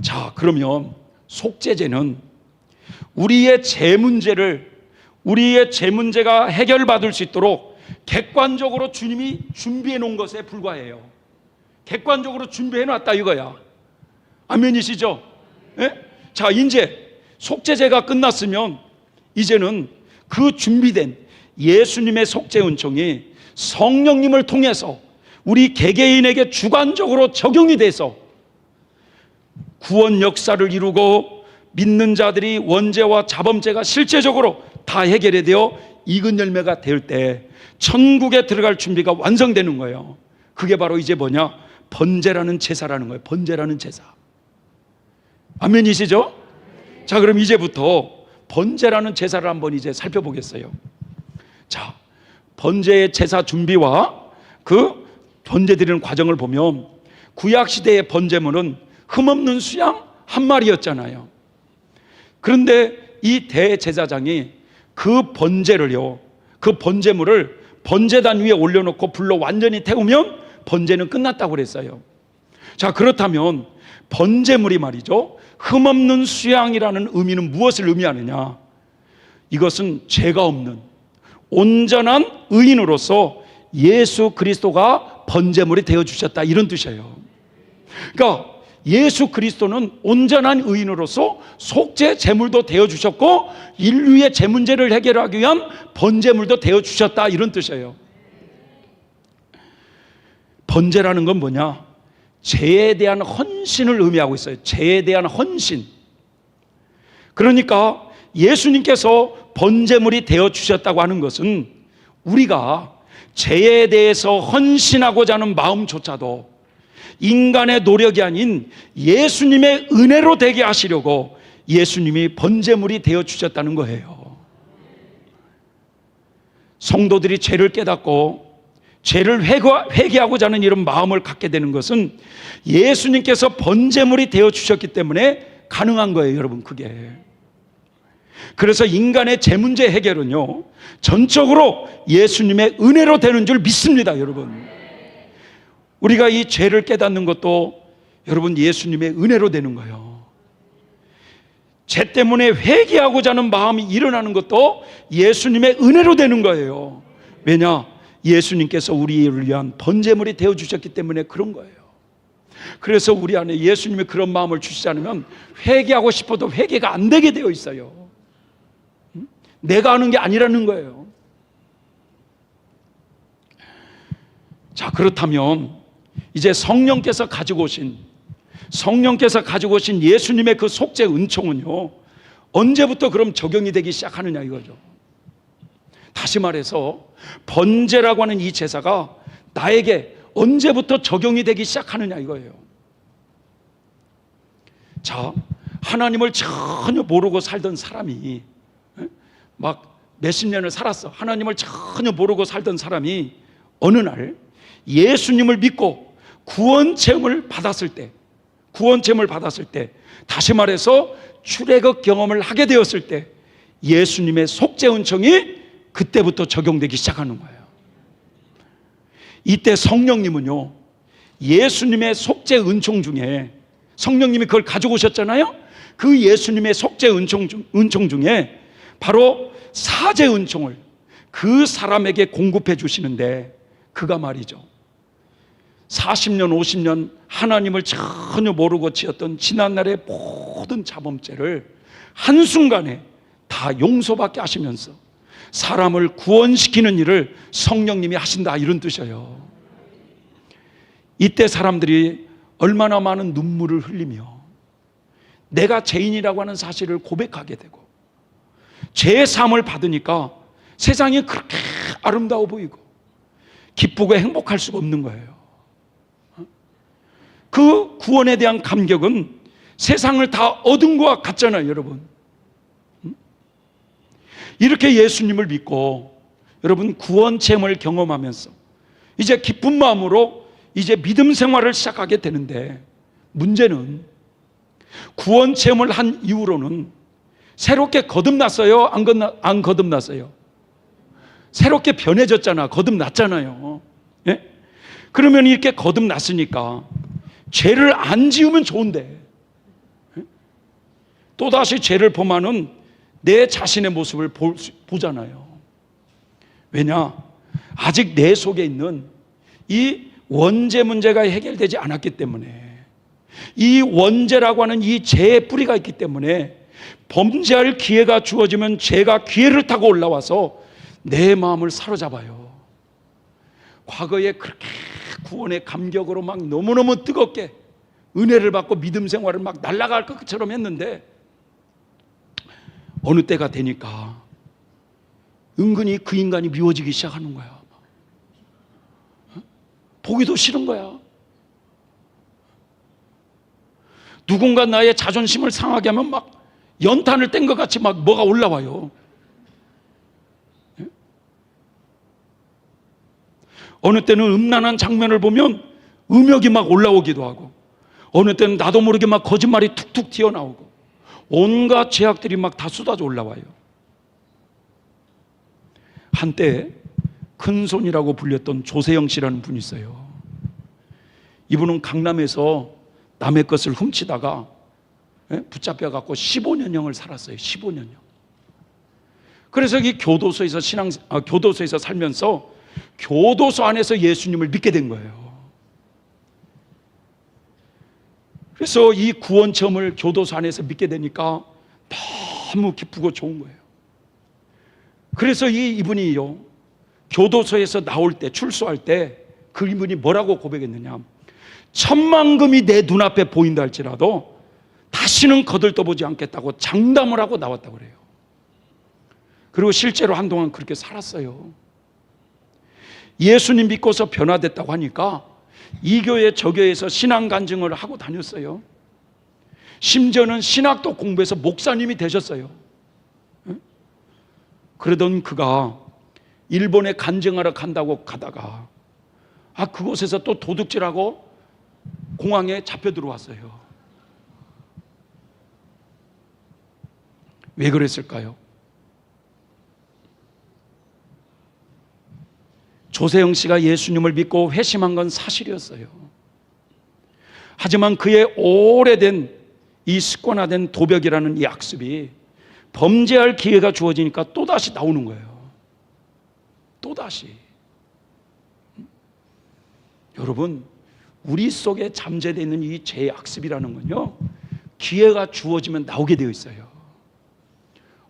자, 그러면 속죄제는 우리의 죄 문제가 해결받을 수 있도록 객관적으로 주님이 준비해 놓은 것에 불과해요. 객관적으로 준비해 놨다 이거야. 아멘이시죠? 예? 자, 이제 속죄제가 끝났으면 이제는 그 준비된 예수님의 속죄 은총이 성령님을 통해서 우리 개개인에게 주관적으로 적용이 돼서 구원 역사를 이루고 믿는 자들이 원죄와 자범죄가 실제적으로 다 해결이 되어 익은 열매가 될 때 천국에 들어갈 준비가 완성되는 거예요. 그게 바로 이제 뭐냐? 번제라는 제사라는 거예요. 번제라는 제사. 아멘이시죠? 자, 그럼 이제부터 번제라는 제사를 한번 이제 살펴보겠어요. 자, 번제의 제사 준비와 그 번제 드리는 과정을 보면 구약시대의 번제물은 흠없는 수양 한 마리였잖아요. 그런데 이 대제사장이 그 번제를요, 그 번제물을 번제단 위에 올려놓고 불로 완전히 태우면 번제는 끝났다고 그랬어요. 자, 그렇다면 번제물이 말이죠, 흠없는 수양이라는 의미는 무엇을 의미하느냐? 이것은 죄가 없는 온전한 의인으로서 예수 그리스도가 번제물이 되어주셨다, 이런 뜻이에요. 그러니까 예수 그리스도는 온전한 의인으로서 속죄 제물도 되어주셨고 인류의 죄 문제를 해결하기 위한 번제물도 되어주셨다, 이런 뜻이에요. 번제라는 건 뭐냐? 죄에 대한 헌신을 의미하고 있어요. 죄에 대한 헌신. 그러니까 예수님께서 번제물이 되어주셨다고 하는 것은 우리가 죄에 대해서 헌신하고자 하는 마음조차도 인간의 노력이 아닌 예수님의 은혜로 되게 하시려고 예수님이 번제물이 되어주셨다는 거예요. 성도들이 죄를 깨닫고 죄를 회개하고자 하는 이런 마음을 갖게 되는 것은 예수님께서 번제물이 되어주셨기 때문에 가능한 거예요, 여러분. 그게. 그래서 인간의 죄 문제 해결은요, 전적으로 예수님의 은혜로 되는 줄 믿습니다, 여러분. 우리가 이 죄를 깨닫는 것도 여러분 예수님의 은혜로 되는 거예요. 죄 때문에 회개하고자 하는 마음이 일어나는 것도 예수님의 은혜로 되는 거예요. 왜냐? 예수님께서 우리를 위한 번제물이 되어주셨기 때문에 그런 거예요. 그래서 우리 안에 예수님이 그런 마음을 주시지 않으면 회개하고 싶어도 회개가 안 되게 되어 있어요. 내가 하는 게 아니라는 거예요. 자, 그렇다면 이제 성령께서 가지고 오신 예수님의 그 속죄 은총은요, 언제부터 그럼 적용이 되기 시작하느냐 이거죠. 다시 말해서 번제라고 하는 이 제사가 나에게 언제부터 적용이 되기 시작하느냐 이거예요. 자, 하나님을 전혀 모르고 살던 사람이 막 몇십 년을 살았어. 하나님을 전혀 모르고 살던 사람이 어느 날 예수님을 믿고 구원 체험을 받았을 때, 다시 말해서 출애굽 경험을 하게 되었을 때 예수님의 속죄 은총이 그때부터 적용되기 시작하는 거예요. 이때 성령님은요, 예수님의 속죄 은총 중에, 성령님이 그걸 가지고 오셨잖아요. 그 예수님의 속죄 은총 중에 바로 사죄 은총을 그 사람에게 공급해 주시는데, 그가 말이죠, 40년 50년 하나님을 전혀 모르고 지었던 지난날의 모든 자범죄를 한순간에 다 용서받게 하시면서 사람을 구원시키는 일을 성령님이 하신다, 이런 뜻이에요. 이때 사람들이 얼마나 많은 눈물을 흘리며 내가 죄인이라고 하는 사실을 고백하게 되고, 죄의 사함을 받으니까 세상이 그렇게 아름다워 보이고 기쁘고 행복할 수가 없는 거예요. 그 구원에 대한 감격은 세상을 다 얻은 것과 같잖아요, 여러분. 이렇게 예수님을 믿고 여러분 구원 체험을 경험하면서 이제 기쁜 마음으로 이제 믿음 생활을 시작하게 되는데, 문제는 구원 체험을 한 이후로는 새롭게 거듭났어요? 안 거듭났어요? 새롭게 변해졌잖아. 거듭났잖아요. 예? 그러면 이렇게 거듭났으니까 죄를 안 지으면 좋은데, 예? 또다시 죄를 범하는 내 자신의 모습을 보잖아요. 왜냐? 아직 내 속에 있는 이 원죄 문제가 해결되지 않았기 때문에, 이 원죄라고 하는 이 죄의 뿌리가 있기 때문에 범죄할 기회가 주어지면 죄가 기회를 타고 올라와서 내 마음을 사로잡아요. 과거에 그렇게 구원의 감격으로 막 너무너무 뜨겁게 은혜를 받고 믿음 생활을 막 날아갈 것처럼 했는데, 어느 때가 되니까 은근히 그 인간이 미워지기 시작하는 거야. 보기도 싫은 거야. 누군가 나의 자존심을 상하게 하면 막 연탄을 뗀 것 같이 막 뭐가 올라와요. 어느 때는 음란한 장면을 보면 음욕이 막 올라오기도 하고, 어느 때는 나도 모르게 막 거짓말이 툭툭 튀어나오고, 온갖 죄악들이 막 다 쏟아져 올라와요. 한때 큰손이라고 불렸던 조세영 씨라는 분이 있어요. 이분은 강남에서 남의 것을 훔치다가 붙잡혀갖고 15년형을 살았어요. 15년형. 그래서 이 교도소에서 살면서 교도소 안에서 예수님을 믿게 된 거예요. 그래서 이 구원 체험을 교도소 안에서 믿게 되니까 너무 기쁘고 좋은 거예요. 그래서 이분이요, 교도소에서 나올 때, 출소할 때 그 이분이 뭐라고 고백했느냐? 천만금이 내 눈앞에 보인다 할지라도 다시는 거들떠보지 않겠다고 장담을 하고 나왔다고 그래요. 그리고 실제로 한동안 그렇게 살았어요. 예수님 믿고서 변화됐다고 하니까 이 교회 저 교회에서 신앙 간증을 하고 다녔어요. 심지어는 신학도 공부해서 목사님이 되셨어요. 그러던 그가 일본에 간증하러 간다고 가다가 그곳에서 또 도둑질하고 공항에 잡혀 들어왔어요. 왜 그랬을까요? 조세영 씨가 예수님을 믿고 회심한 건 사실이었어요. 하지만 그의 오래된 이 습관화된 도벽이라는 이 악습이 범죄할 기회가 주어지니까 또다시 나오는 거예요. 또다시. 여러분, 우리 속에 잠재되어 있는 이 죄의 악습이라는 건요, 기회가 주어지면 나오게 되어 있어요.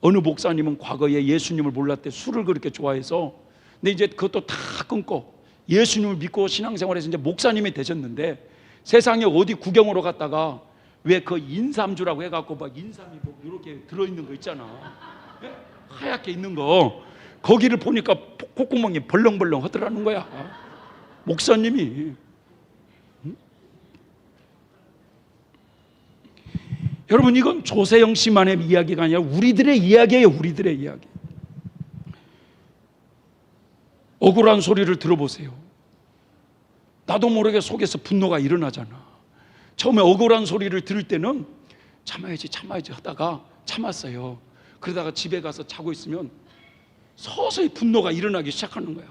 어느 목사님은 과거에 예수님을 몰랐을 때 술을 그렇게 좋아해서, 근데 이제 그것도 다 끊고 예수님을 믿고 신앙생활에서 이제 목사님이 되셨는데, 세상에 어디 구경으로 갔다가 왜 그 인삼주라고 해갖고 막 인삼이 뭐 이렇게 들어있는 거 있잖아. 하얗게 있는 거, 거기를 보니까 콧구멍이 벌렁벌렁 하더라는 거야. 목사님이. 여러분, 이건 조세영 씨만의 이야기가 아니라 우리들의 이야기예요. 우리들의 이야기. 억울한 소리를 들어보세요. 나도 모르게 속에서 분노가 일어나잖아. 처음에 억울한 소리를 들을 때는 참아야지 하다가 참았어요. 그러다가 집에 가서 자고 있으면 서서히 분노가 일어나기 시작하는 거야.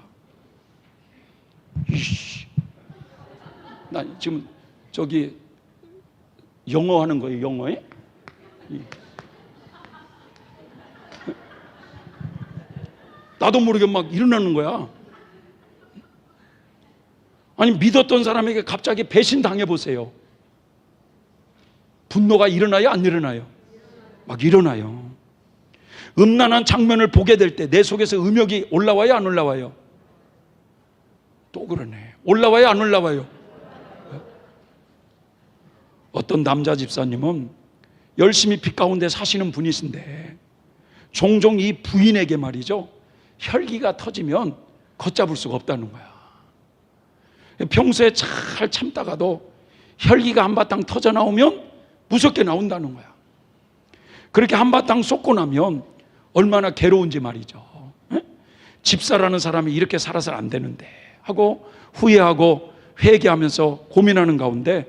이씨, 나 지금 저기 영어 하는 거예요. 영어에 나도 모르게 막 일어나는 거야. 아니, 믿었던 사람에게 갑자기 배신 당해보세요. 분노가 일어나요? 안 일어나요? 막 일어나요. 음란한 장면을 보게 될 때 내 속에서 음욕이 올라와요? 안 올라와요? 또 그러네. 올라와요? 안 올라와요? 어떤 남자 집사님은 열심히 빛 가운데 사시는 분이신데 종종 이 부인에게 말이죠, 혈기가 터지면 걷잡을 수가 없다는 거야. 평소에 잘 참다가도 혈기가 한바탕 터져 나오면 무섭게 나온다는 거야. 그렇게 한바탕 쏟고 나면 얼마나 괴로운지 말이죠. 집사라는 사람이 이렇게 살아서는 안 되는데 하고 후회하고 회개하면서 고민하는 가운데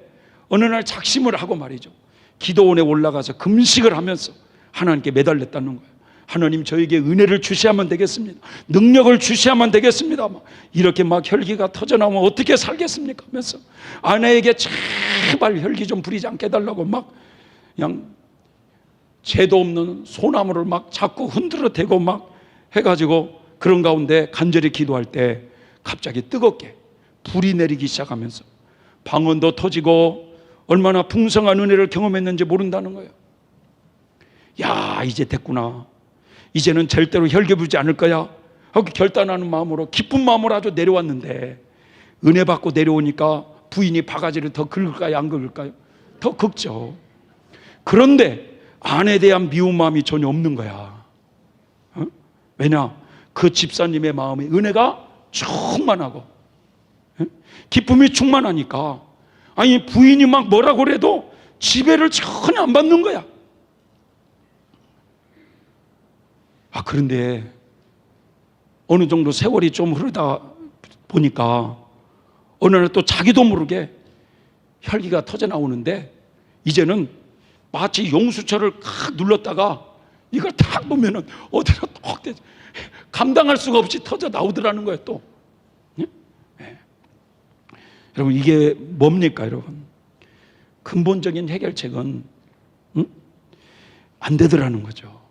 어느 날 작심을 하고 말이죠, 기도원에 올라가서 금식을 하면서 하나님께 매달렸다는 거예요. 하나님, 저에게 은혜를 주셔야만 되겠습니다. 능력을 주셔야만 되겠습니다. 이렇게 막 혈기가 터져나오면 어떻게 살겠습니까? 하면서 아내에게 제발 혈기 좀 부리지 않게 해달라고 막 그냥 죄도 없는 소나무를 막 자꾸 흔들어 대고 막 해가지고 그런 가운데 간절히 기도할 때 갑자기 뜨겁게 불이 내리기 시작하면서 방언도 터지고 얼마나 풍성한 은혜를 경험했는지 모른다는 거예요. 야, 이제 됐구나. 이제는 절대로 혈기 부리지 않을 거야 하고 결단하는 마음으로 기쁜 마음으로 아주 내려왔는데 은혜 받고 내려오니까 부인이 바가지를 더 긁을까요? 안 긁을까요? 더 긁죠. 그런데 아내에 대한 미운 마음이 전혀 없는 거야. 왜냐? 그 집사님의 마음에 은혜가 충만하고 기쁨이 충만하니까 아니 부인이 막 뭐라고 그래도 지배를 전혀 안 받는 거야. 그런데 어느 정도 세월이 좀 흐르다 보니까 어느 날 또 자기도 모르게 혈기가 터져 나오는데 이제는 마치 용수철을 칵 눌렀다가 이걸 탁 보면은 어디로 톡 감당할 수가 없이 터져 나오더라는 거예요. 또 여러분, 이게 뭡니까? 여러분, 근본적인 해결책은 안 되더라는 거죠.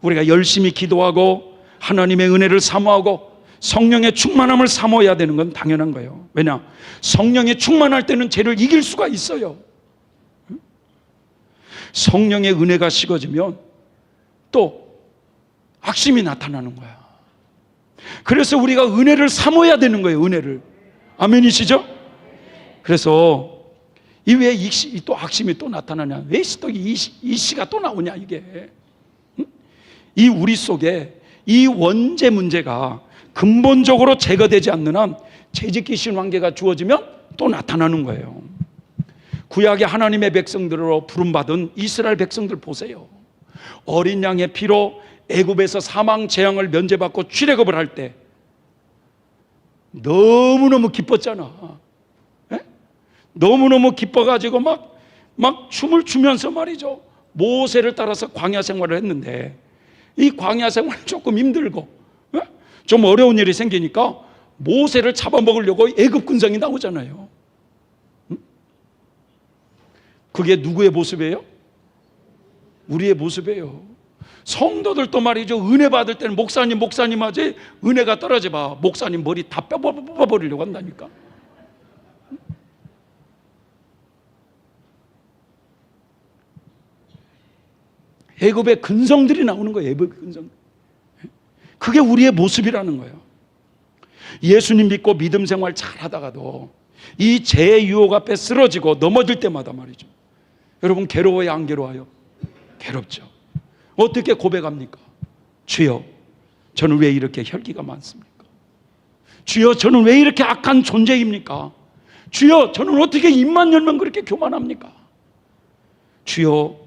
우리가 열심히 기도하고 하나님의 은혜를 사모하고 성령의 충만함을 사모해야 되는 건 당연한 거예요. 왜냐? 성령의 충만할 때는 죄를 이길 수가 있어요. 성령의 은혜가 식어지면 또 악심이 나타나는 거야. 그래서 우리가 은혜를 사모해야 되는 거예요. 은혜를. 아멘이시죠? 그래서 이 왜 또 악심이 또 나타나냐? 왜 또 이 시가 또 나오냐? 이게 이 우리 속에 이 원죄 문제가 근본적으로 제거되지 않는 한 죄짓기 쉬운 관계가 주어지면 또 나타나는 거예요. 구약의 하나님의 백성들로 부름받은 이스라엘 백성들 보세요. 어린 양의 피로 애굽에서 사망 재앙을 면제받고 출애굽을 할 때 너무너무 기뻤잖아. 너무너무 기뻐가지고 막 춤을 추면서 말이죠, 모세를 따라서 광야 생활을 했는데 이 광야 생활이 조금 힘들고 좀 어려운 일이 생기니까 모세를 잡아먹으려고 애굽 군상이 나오잖아요. 그게 누구의 모습이에요? 우리의 모습이에요. 성도들도 말이죠, 은혜 받을 때는 목사님 하지 은혜가 떨어져 봐 목사님 머리 다 뽑아버리려고 한다니까. 애굽의 근성들이 나오는 거예요. 애굽의 근성. 그게 우리의 모습이라는 거예요. 예수님 믿고 믿음 생활 잘 하다가도 이 죄의 유혹 앞에 쓰러지고 넘어질 때마다 말이죠, 여러분 괴로워요? 안 괴로워요? 괴롭죠. 어떻게 고백합니까? 주여, 저는 왜 이렇게 혈기가 많습니까? 주여, 저는 왜 이렇게 악한 존재입니까? 주여, 저는 어떻게 입만 열면 그렇게 교만합니까? 주여,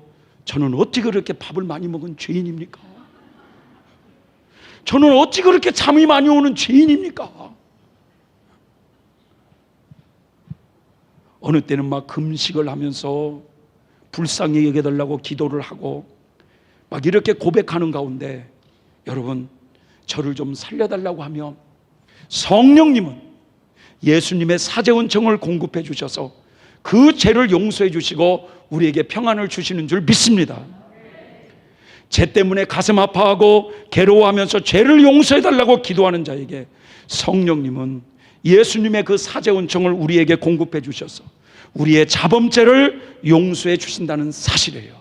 저는 어찌 그렇게 밥을 많이 먹은 죄인입니까? 저는 어찌 그렇게 잠이 많이 오는 죄인입니까? 어느 때는 막 금식을 하면서 불쌍히 여겨달라고 기도를 하고 막 이렇게 고백하는 가운데 여러분, 저를 좀 살려달라고 하면 성령님은 예수님의 사죄원청을 공급해 주셔서 그 죄를 용서해 주시고 우리에게 평안을 주시는 줄 믿습니다. 죄 때문에 가슴 아파하고 괴로워하면서 죄를 용서해 달라고 기도하는 자에게 성령님은 예수님의 그 사죄원청을 우리에게 공급해 주셔서 우리의 자범죄를 용서해 주신다는 사실이에요.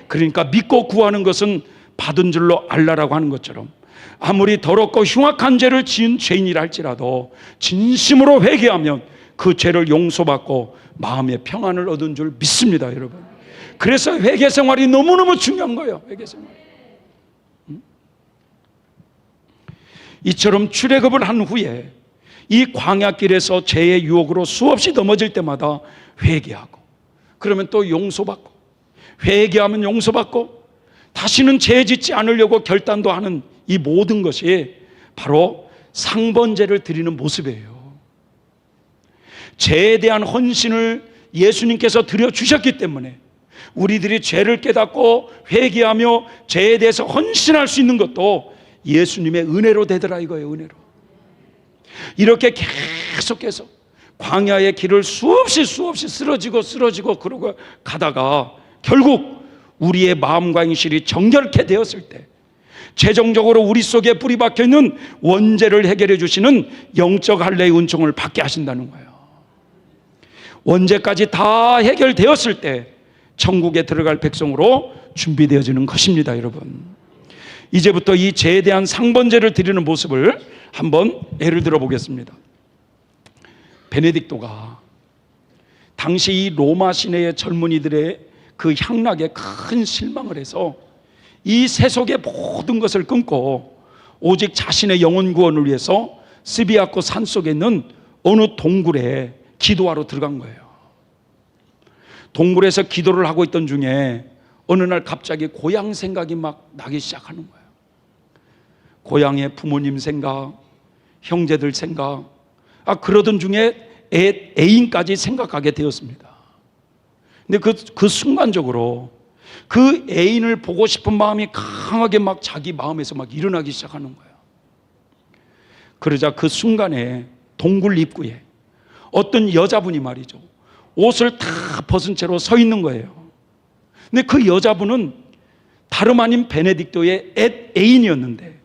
그러니까 믿고 구하는 것은 받은 줄로 알라라고 하는 것처럼 아무리 더럽고 흉악한 죄를 지은 죄인이라 할지라도 진심으로 회개하면 그 죄를 용서받고 마음의 평안을 얻은 줄 믿습니다. 여러분, 그래서 회개 생활이 너무너무 중요한 거예요. 회개 생활. 이처럼 출애굽을 한 후에 이 광야길에서 죄의 유혹으로 수없이 넘어질 때마다 회개하고, 그러면 또 용서받고, 회개하면 용서받고, 다시는 죄 짓지 않으려고 결단도 하는 이 모든 것이 바로 상번제를 드리는 모습이에요. 죄에 대한 헌신을 예수님께서 드려주셨기 때문에 우리들이 죄를 깨닫고 회개하며 죄에 대해서 헌신할 수 있는 것도 예수님의 은혜로 되더라 이거예요. 은혜로. 이렇게 계속해서 광야의 길을 수없이 쓰러지고 그러고 가다가 결국 우리의 마음과 행실이 정결케 되었을 때 최종적으로 우리 속에 뿌리 박혀 있는 원죄를 해결해 주시는 영적 할례의 은총을 받게 하신다는 거예요. 원죄까지 다 해결되었을 때 천국에 들어갈 백성으로 준비되어지는 것입니다. 여러분, 이제부터 이 죄에 대한 상번제를 드리는 모습을 한번 예를 들어 보겠습니다. 베네딕토가 당시 이 로마 시내의 젊은이들의 그 향락에 큰 실망을 해서 이 세속의 모든 것을 끊고 오직 자신의 영혼 구원을 위해서 스비아코 산속에 있는 어느 동굴에 기도하러 들어간 거예요. 동굴에서 기도를 하고 있던 중에 어느 날 갑자기 고향 생각이 막 나기 시작하는 거예요. 고향의 부모님 생각, 형제들 생각, 그러던 중에 애인까지 생각하게 되었습니다. 근데 그 순간적으로 그 애인을 보고 싶은 마음이 강하게 막 자기 마음에서 막 일어나기 시작하는 거예요. 그러자 그 순간에 동굴 입구에 어떤 여자분이 말이죠, 옷을 다 벗은 채로 서 있는 거예요. 근데 그 여자분은 다름 아닌 베네딕토의 애인이었는데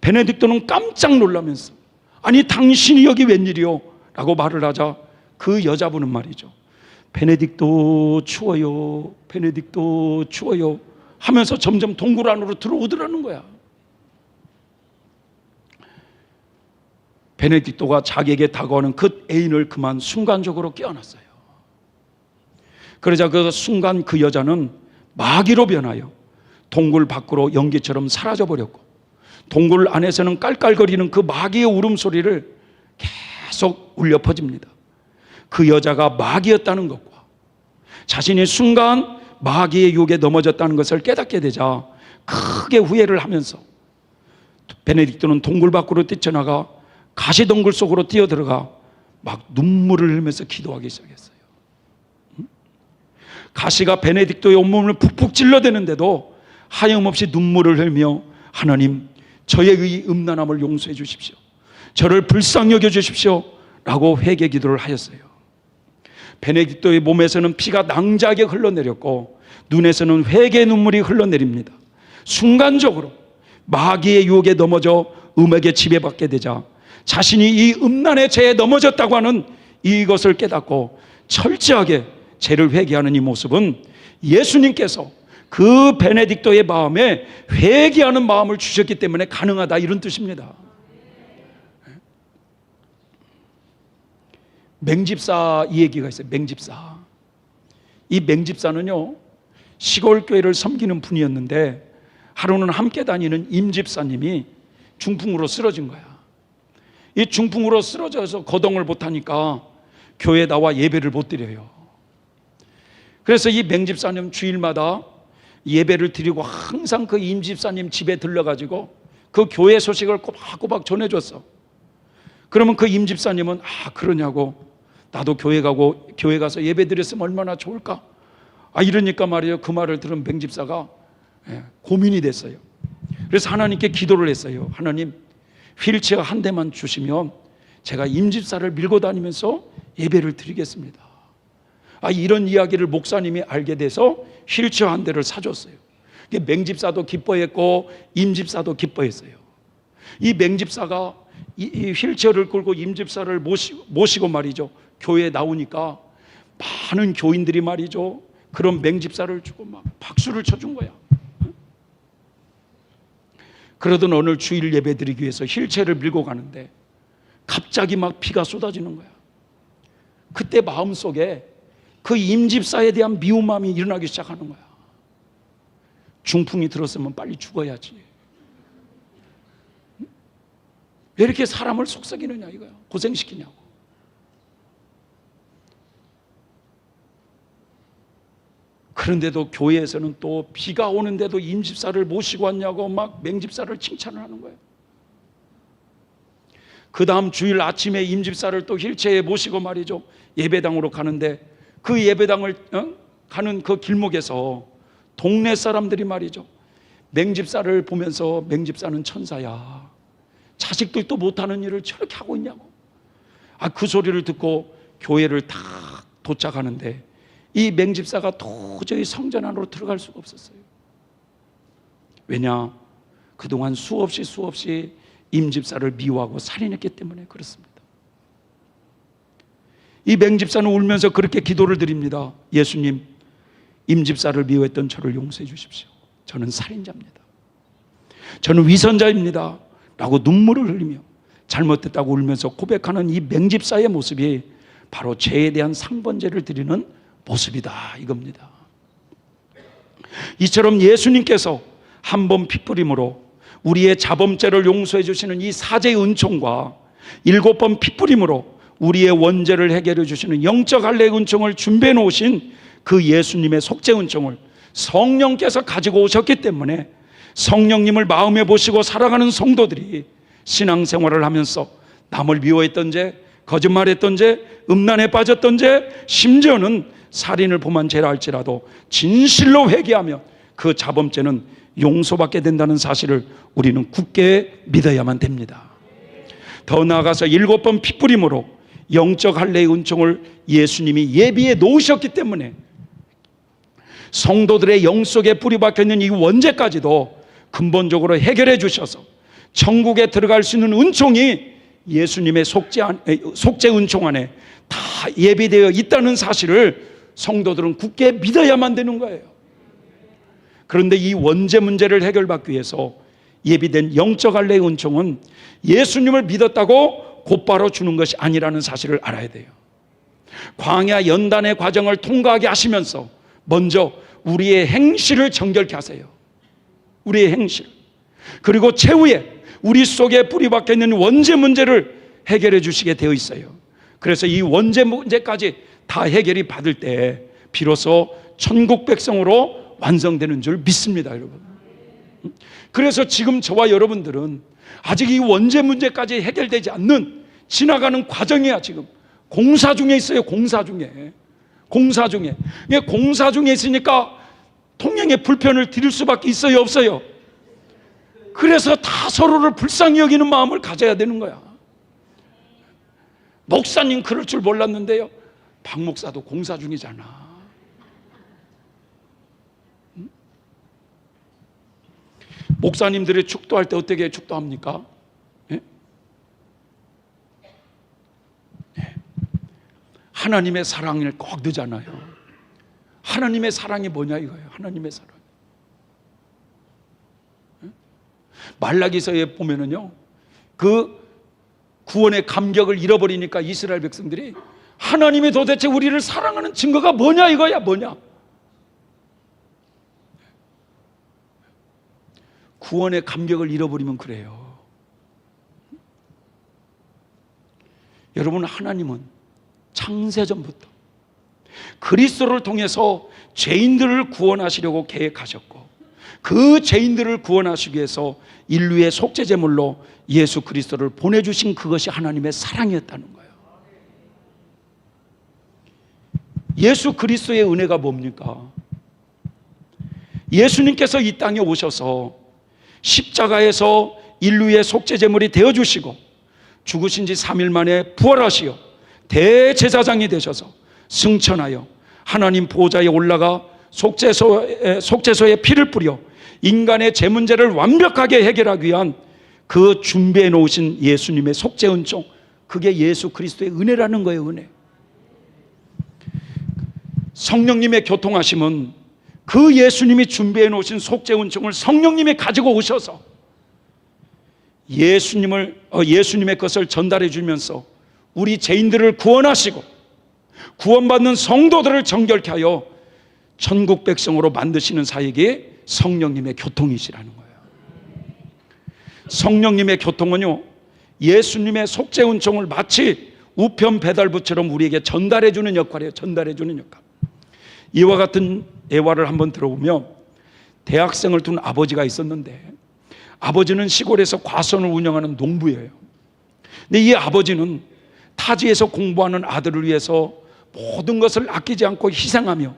베네딕토는 깜짝 놀라면서 아니 당신이 여기 웬일이요? 라고 말을 하자 그 여자분은 말이죠, 베네딕토 추워요, 베네딕토 추워요 하면서 점점 동굴 안으로 들어오더라는 거야. 베네딕토가 자기에게 다가오는 그 애인을 그만 순간적으로 껴안았어요. 그러자 그 순간 그 여자는 마귀로 변하여 동굴 밖으로 연기처럼 사라져버렸고, 동굴 안에서는 깔깔거리는 그 마귀의 울음소리를 계속 울려 퍼집니다. 그 여자가 마귀였다는 것과 자신이 순간 마귀의 유혹에 넘어졌다는 것을 깨닫게 되자 크게 후회를 하면서 베네딕토는 동굴 밖으로 뛰쳐나가 가시동굴 속으로 뛰어들어가 막 눈물을 흘리면서 기도하기 시작했어요. 가시가 베네딕토의 온몸을 푹푹 찔러대는데도 하염없이 눈물을 흘리며 하나님, 저의 이 음란함을 용서해 주십시오, 저를 불쌍히 여겨 주십시오 라고 회개 기도를 하였어요. 베네딕토의 몸에서는 피가 낭자하게 흘러내렸고 눈에서는 회개의 눈물이 흘러내립니다. 순간적으로 마귀의 유혹에 넘어져 음악에 지배받게 되자 자신이 이 음란의 죄에 넘어졌다고 하는 이것을 깨닫고 철저하게 죄를 회개하는 이 모습은 예수님께서 그 베네딕토의 마음에 회개하는 마음을 주셨기 때문에 가능하다, 이런 뜻입니다. 맹집사 이 얘기가 있어요. 맹집사. 이 맹집사는요, 시골 교회를 섬기는 분이었는데 하루는 함께 다니는 임집사님이 중풍으로 쓰러진 거야. 이 중풍으로 쓰러져서 거동을 못하니까 교회에 나와 예배를 못 드려요. 그래서 이 맹집사님 주일마다 예배를 드리고 항상 그 임집사님 집에 들러가지고 그 교회 소식을 꼬박꼬박 전해줬어. 그러면 그 임집사님은 그러냐고, 나도 교회 가서 예배 드렸으면 얼마나 좋을까, 이러니까 말이에요. 그 말을 들은 맹집사가 고민이 됐어요. 그래서 하나님께 기도를 했어요. 하나님, 휠체어 한 대만 주시면 제가 임집사를 밀고 다니면서 예배를 드리겠습니다. 이런 이야기를 목사님이 알게 돼서 휠체어 한 대를 사줬어요. 맹집사도 기뻐했고 임집사도 기뻐했어요. 이 맹집사가 이 휠체어를 끌고 임집사를 모시고 말이죠, 교회에 나오니까 많은 교인들이 말이죠, 그런 맹집사를 주고 막 박수를 쳐준 거야. 그러던 오늘 주일 예배 드리기 위해서 휠체어를 밀고 가는데 갑자기 막 비가 쏟아지는 거야. 그때 마음속에 그 임집사에 대한 미운 마음이 일어나기 시작하는 거야. 중풍이 들었으면 빨리 죽어야지. 왜 이렇게 사람을 속삭이느냐 이거야. 고생시키냐고. 그런데도 교회에서는 또 비가 오는데도 임집사를 모시고 왔냐고 막 맹집사를 칭찬을 하는 거예요. 그 다음 주일 아침에 임집사를 또 휠체어에 모시고 말이죠, 예배당으로 가는데 그 예배당을 가는 그 길목에서 동네 사람들이 말이죠, 맹집사를 보면서 맹집사는 천사야, 자식들도 못하는 일을 저렇게 하고 있냐고. 그 소리를 듣고 교회를 딱 도착하는데 이 맹집사가 도저히 성전 안으로 들어갈 수가 없었어요. 왜냐? 그동안 수없이 임집사를 미워하고 살인했기 때문에 그렇습니다. 이 맹집사는 울면서 그렇게 기도를 드립니다. 예수님, 임집사를 미워했던 저를 용서해 주십시오. 저는 살인자입니다. 저는 위선자입니다. 라고 눈물을 흘리며 잘못됐다고 울면서 고백하는 이 맹집사의 모습이 바로 죄에 대한 상번제를 드리는 모습이다 이겁니다. 이처럼 예수님께서 한 번 피뿌림으로 우리의 자범죄를 용서해 주시는 이 사제의 은총과 7번 피뿌림으로 우리의 원죄를 해결해 주시는 영적 할례의 은총을 준비해 놓으신 그 예수님의 속죄 은총을 성령께서 가지고 오셨기 때문에 성령님을 마음에 보시고 살아가는 성도들이 신앙생활을 하면서 남을 미워했던 죄, 거짓말했던 죄, 음란에 빠졌던 죄, 심지어는 살인을 범한 죄라 할지라도 진실로 회개하며 그 자범죄는 용서받게 된다는 사실을 우리는 굳게 믿어야만 됩니다. 더 나아가서 7번 피뿌림으로 영적 할례의 은총을 예수님이 예비해 놓으셨기 때문에 성도들의 영 속에 뿌리 박혀 있는 이 원죄까지도 근본적으로 해결해 주셔서 천국에 들어갈 수 있는 은총이 예수님의 속죄 은총 안에 다 예비되어 있다는 사실을 성도들은 굳게 믿어야만 되는 거예요. 그런데 이 원죄 문제를 해결받기 위해서 예비된 영적 할례의 은총은 예수님을 믿었다고 곧바로 주는 것이 아니라는 사실을 알아야 돼요. 광야 연단의 과정을 통과하게 하시면서 먼저 우리의 행실을 정결케 하세요. 우리의 행실. 그리고 최후에 우리 속에 뿌리 박혀 있는 원죄 문제를 해결해 주시게 되어 있어요. 그래서 이 원죄 문제까지 다 해결이 받을 때 비로소 천국 백성으로 완성되는 줄 믿습니다, 여러분. 그래서 지금 저와 여러분들은 아직 이 원죄 문제까지 해결되지 않는 지나가는 과정이야. 지금 공사 중에 있어요. 공사 중에 있으니까 통행에 불편을 드릴 수밖에 있어요, 없어요? 그래서 다 서로를 불쌍히 여기는 마음을 가져야 되는 거야. 목사님 그럴 줄 몰랐는데요, 박 목사도 공사 중이잖아. 목사님들이 축도할 때 어떻게 축도합니까? 예? 예. 하나님의 사랑을 꼭 넣잖아요. 하나님의 사랑이 뭐냐 이거예요. 하나님의 사랑. 예? 말라기서에 보면은요, 그 구원의 감격을 잃어버리니까 이스라엘 백성들이 하나님이 도대체 우리를 사랑하는 증거가 뭐냐 이거야. 뭐냐? 구원의 감격을 잃어버리면 그래요. 여러분, 하나님은 창세전부터 그리스도를 통해서 죄인들을 구원하시려고 계획하셨고, 그 죄인들을 구원하시기 위해서 인류의 속죄제물로 예수 그리스도를 보내주신 그것이 하나님의 사랑이었다는 거예요. 예수 그리스도의 은혜가 뭡니까? 예수님께서 이 땅에 오셔서 십자가에서 인류의 속죄제물이 되어주시고 죽으신 지 3일 만에 부활하시어 대제사장이 되셔서 승천하여 하나님 보좌에 올라가 속죄소에 피를 뿌려 인간의 죄 문제를 완벽하게 해결하기 위한 그 준비해 놓으신 예수님의 속죄 은총, 그게 예수 그리스도의 은혜라는 거예요. 은혜. 성령님의 교통하심은 그 예수님이 준비해 놓으신 속죄 은총을 성령님이 가지고 오셔서 예수님의 것을 전달해 주면서 우리 죄인들을 구원하시고 구원받는 성도들을 정결케 하여 천국 백성으로 만드시는 사역이 성령님의 교통이시라는 거예요. 성령님의 교통은요, 예수님의 속죄 은총을 마치 우편 배달부처럼 우리에게 전달해 주는 역할이에요. 전달해 주는 역할. 이와 같은 예화를 한번 들어보면, 대학생을 둔 아버지가 있었는데 아버지는 시골에서 과수원을 운영하는 농부예요. 근데 이 아버지는 타지에서 공부하는 아들을 위해서 모든 것을 아끼지 않고 희생하며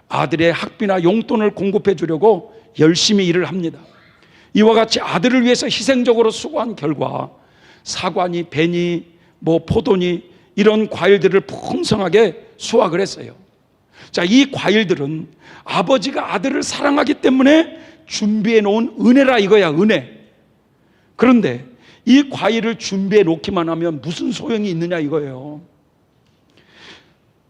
아들의 학비나 용돈을 공급해 주려고 열심히 일을 합니다. 이와 같이 아들을 위해서 희생적으로 수고한 결과 사과니 배니 포도니 이런 과일들을 풍성하게 수확을 했어요. 자, 이 과일들은 아버지가 아들을 사랑하기 때문에 준비해 놓은 은혜라 이거야, 은혜. 그런데 이 과일을 준비해 놓기만 하면 무슨 소용이 있느냐 이거예요.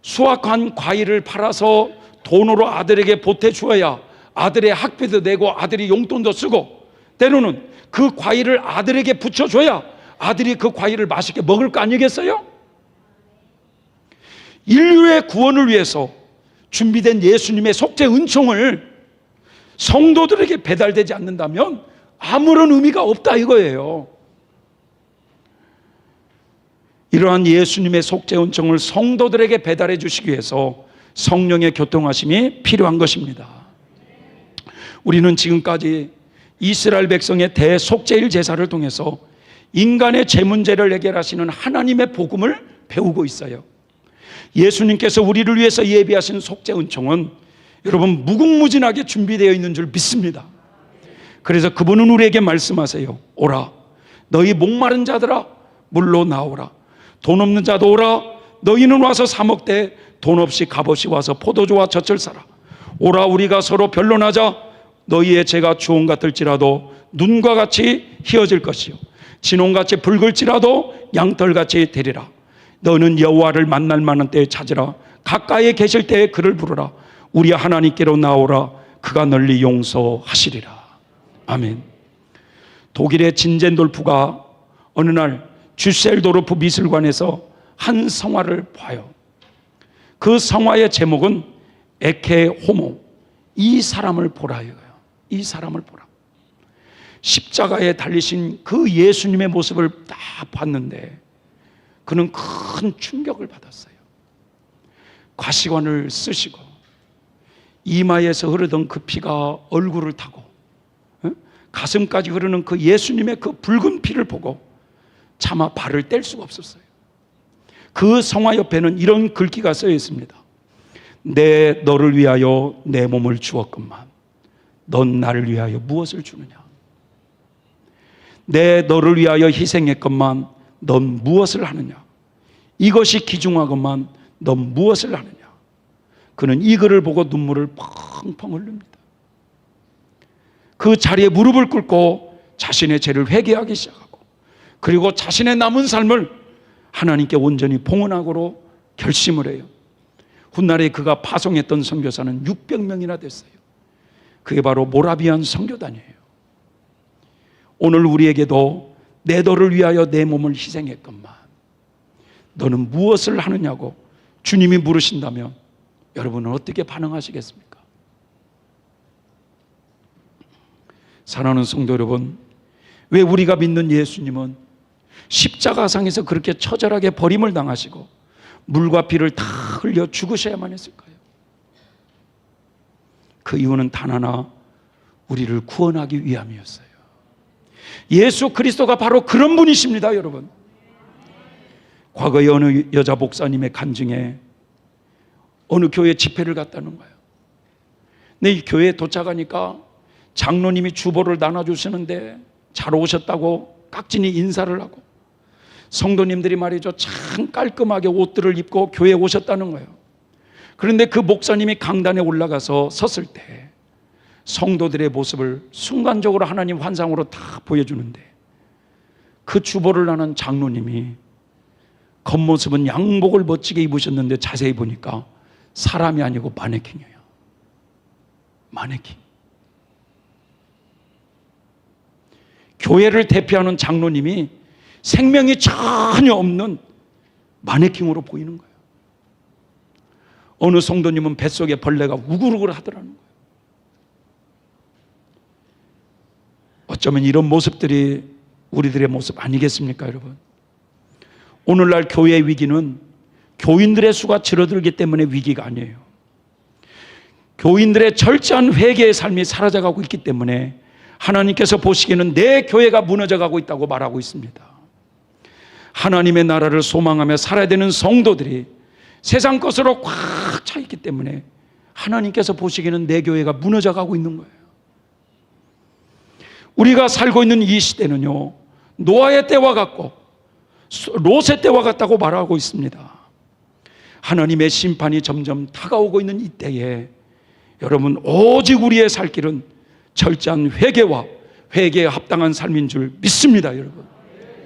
수확한 과일을 팔아서 돈으로 아들에게 보태주어야 아들의 학비도 내고 아들이 용돈도 쓰고, 때로는 그 과일을 아들에게 붙여줘야 아들이 그 과일을 맛있게 먹을 거 아니겠어요? 인류의 구원을 위해서 준비된 예수님의 속죄 은총을 성도들에게 배달되지 않는다면 아무런 의미가 없다 이거예요. 이러한 예수님의 속죄 은총을 성도들에게 배달해 주시기 위해서 성령의 교통하심이 필요한 것입니다. 우리는 지금까지 이스라엘 백성의 대속죄일 제사를 통해서 인간의 죄 문제를 해결하시는 하나님의 복음을 배우고 있어요. 예수님께서 우리를 위해서 예비하신 속죄 은총은 여러분 무궁무진하게 준비되어 있는 줄 믿습니다. 그래서 그분은 우리에게 말씀하세요. 오라, 너희 목마른 자들아 물로 나오라. 돈 없는 자도 오라. 너희는 와서 사 먹되 돈 없이 값없이 와서 포도주와 젖을 사라. 오라, 우리가 서로 변론하자. 너희의 죄가 주홍 같을지라도 눈과 같이 희어질 것이요 진홍같이 붉을지라도 양털같이 되리라. 너는 여호와를 만날 만한 때에 찾으라. 가까이에 계실 때에 그를 부르라. 우리 하나님께로 나오라. 그가 널리 용서하시리라. 아멘. 독일의 진젠돌프가 어느 날 쥐셀도르프 미술관에서 한 성화를 봐요. 그 성화의 제목은 에케 호모, 이 사람을 보라 이거예요. 이 사람을 보라. 십자가에 달리신 그 예수님의 모습을 딱 봤는데 그는 큰 충격을 받았어요. 가시관을 쓰시고 이마에서 흐르던 그 피가 얼굴을 타고 가슴까지 흐르는 그 예수님의 그 붉은 피를 보고 차마 발을 뗄 수가 없었어요. 그 성화 옆에는 이런 글귀가 쓰여 있습니다. 내 너를 위하여 내 몸을 주었건만 넌 나를 위하여 무엇을 주느냐. 내 너를 위하여 희생했건만 넌 무엇을 하느냐. 이것이 기중하건만 넌 무엇을 하느냐. 그는 이 글을 보고 눈물을 펑펑 흘립니다. 그 자리에 무릎을 꿇고 자신의 죄를 회개하기 시작하고 그리고 자신의 남은 삶을 하나님께 온전히 봉헌하고로 결심을 해요. 훗날에 그가 파송했던 선교사는 600명이나 됐어요. 그게 바로 모라비안 선교단이에요. 오늘 우리에게도 내 너를 위하여 내 몸을 희생했건만 너는 무엇을 하느냐고 주님이 물으신다면 여러분은 어떻게 반응하시겠습니까? 사랑하는 성도 여러분, 왜 우리가 믿는 예수님은 십자가상에서 그렇게 처절하게 버림을 당하시고 물과 피를 다 흘려 죽으셔야만 했을까요? 그 이유는 단 하나, 우리를 구원하기 위함이었어요. 예수 그리스도가 바로 그런 분이십니다, 여러분. 과거에 어느 여자 목사님의 간증에 어느 교회 집회를 갔다는 거예요. 근데 이 교회에 도착하니까 장로님이 주보를 나눠주시는데 잘 오셨다고 깍지니 인사를 하고 성도님들이 말이죠, 참 깔끔하게 옷들을 입고 교회에 오셨다는 거예요. 그런데 그 목사님이 강단에 올라가서 섰을 때 성도들의 모습을 순간적으로 하나님 환상으로 다 보여주는데 그 주보를 나눈 장로님이 겉모습은 양복을 멋지게 입으셨는데 자세히 보니까 사람이 아니고 마네킹이에요. 마네킹. 교회를 대표하는 장로님이 생명이 전혀 없는 마네킹으로 보이는 거예요. 어느 성도님은 뱃속에 벌레가 우글우글 하더라는 거예요. 어쩌면 이런 모습들이 우리들의 모습 아니겠습니까, 여러분? 오늘날 교회의 위기는 교인들의 수가 줄어들기 때문에 위기가 아니에요. 교인들의 철저한 회개의 삶이 사라져가고 있기 때문에 하나님께서 보시기에는 내 교회가 무너져가고 있다고 말하고 있습니다. 하나님의 나라를 소망하며 살아야 되는 성도들이 세상 것으로 꽉 차 있기 때문에 하나님께서 보시기에는 내 교회가 무너져가고 있는 거예요. 우리가 살고 있는 이 시대는요, 노아의 때와 같고 롯의 때와 같다고 말하고 있습니다. 하나님의 심판이 점점 다가오고 있는 이때에 여러분, 오직 우리의 살 길은 철저한 회개와 회개에 합당한 삶인 줄 믿습니다, 여러분.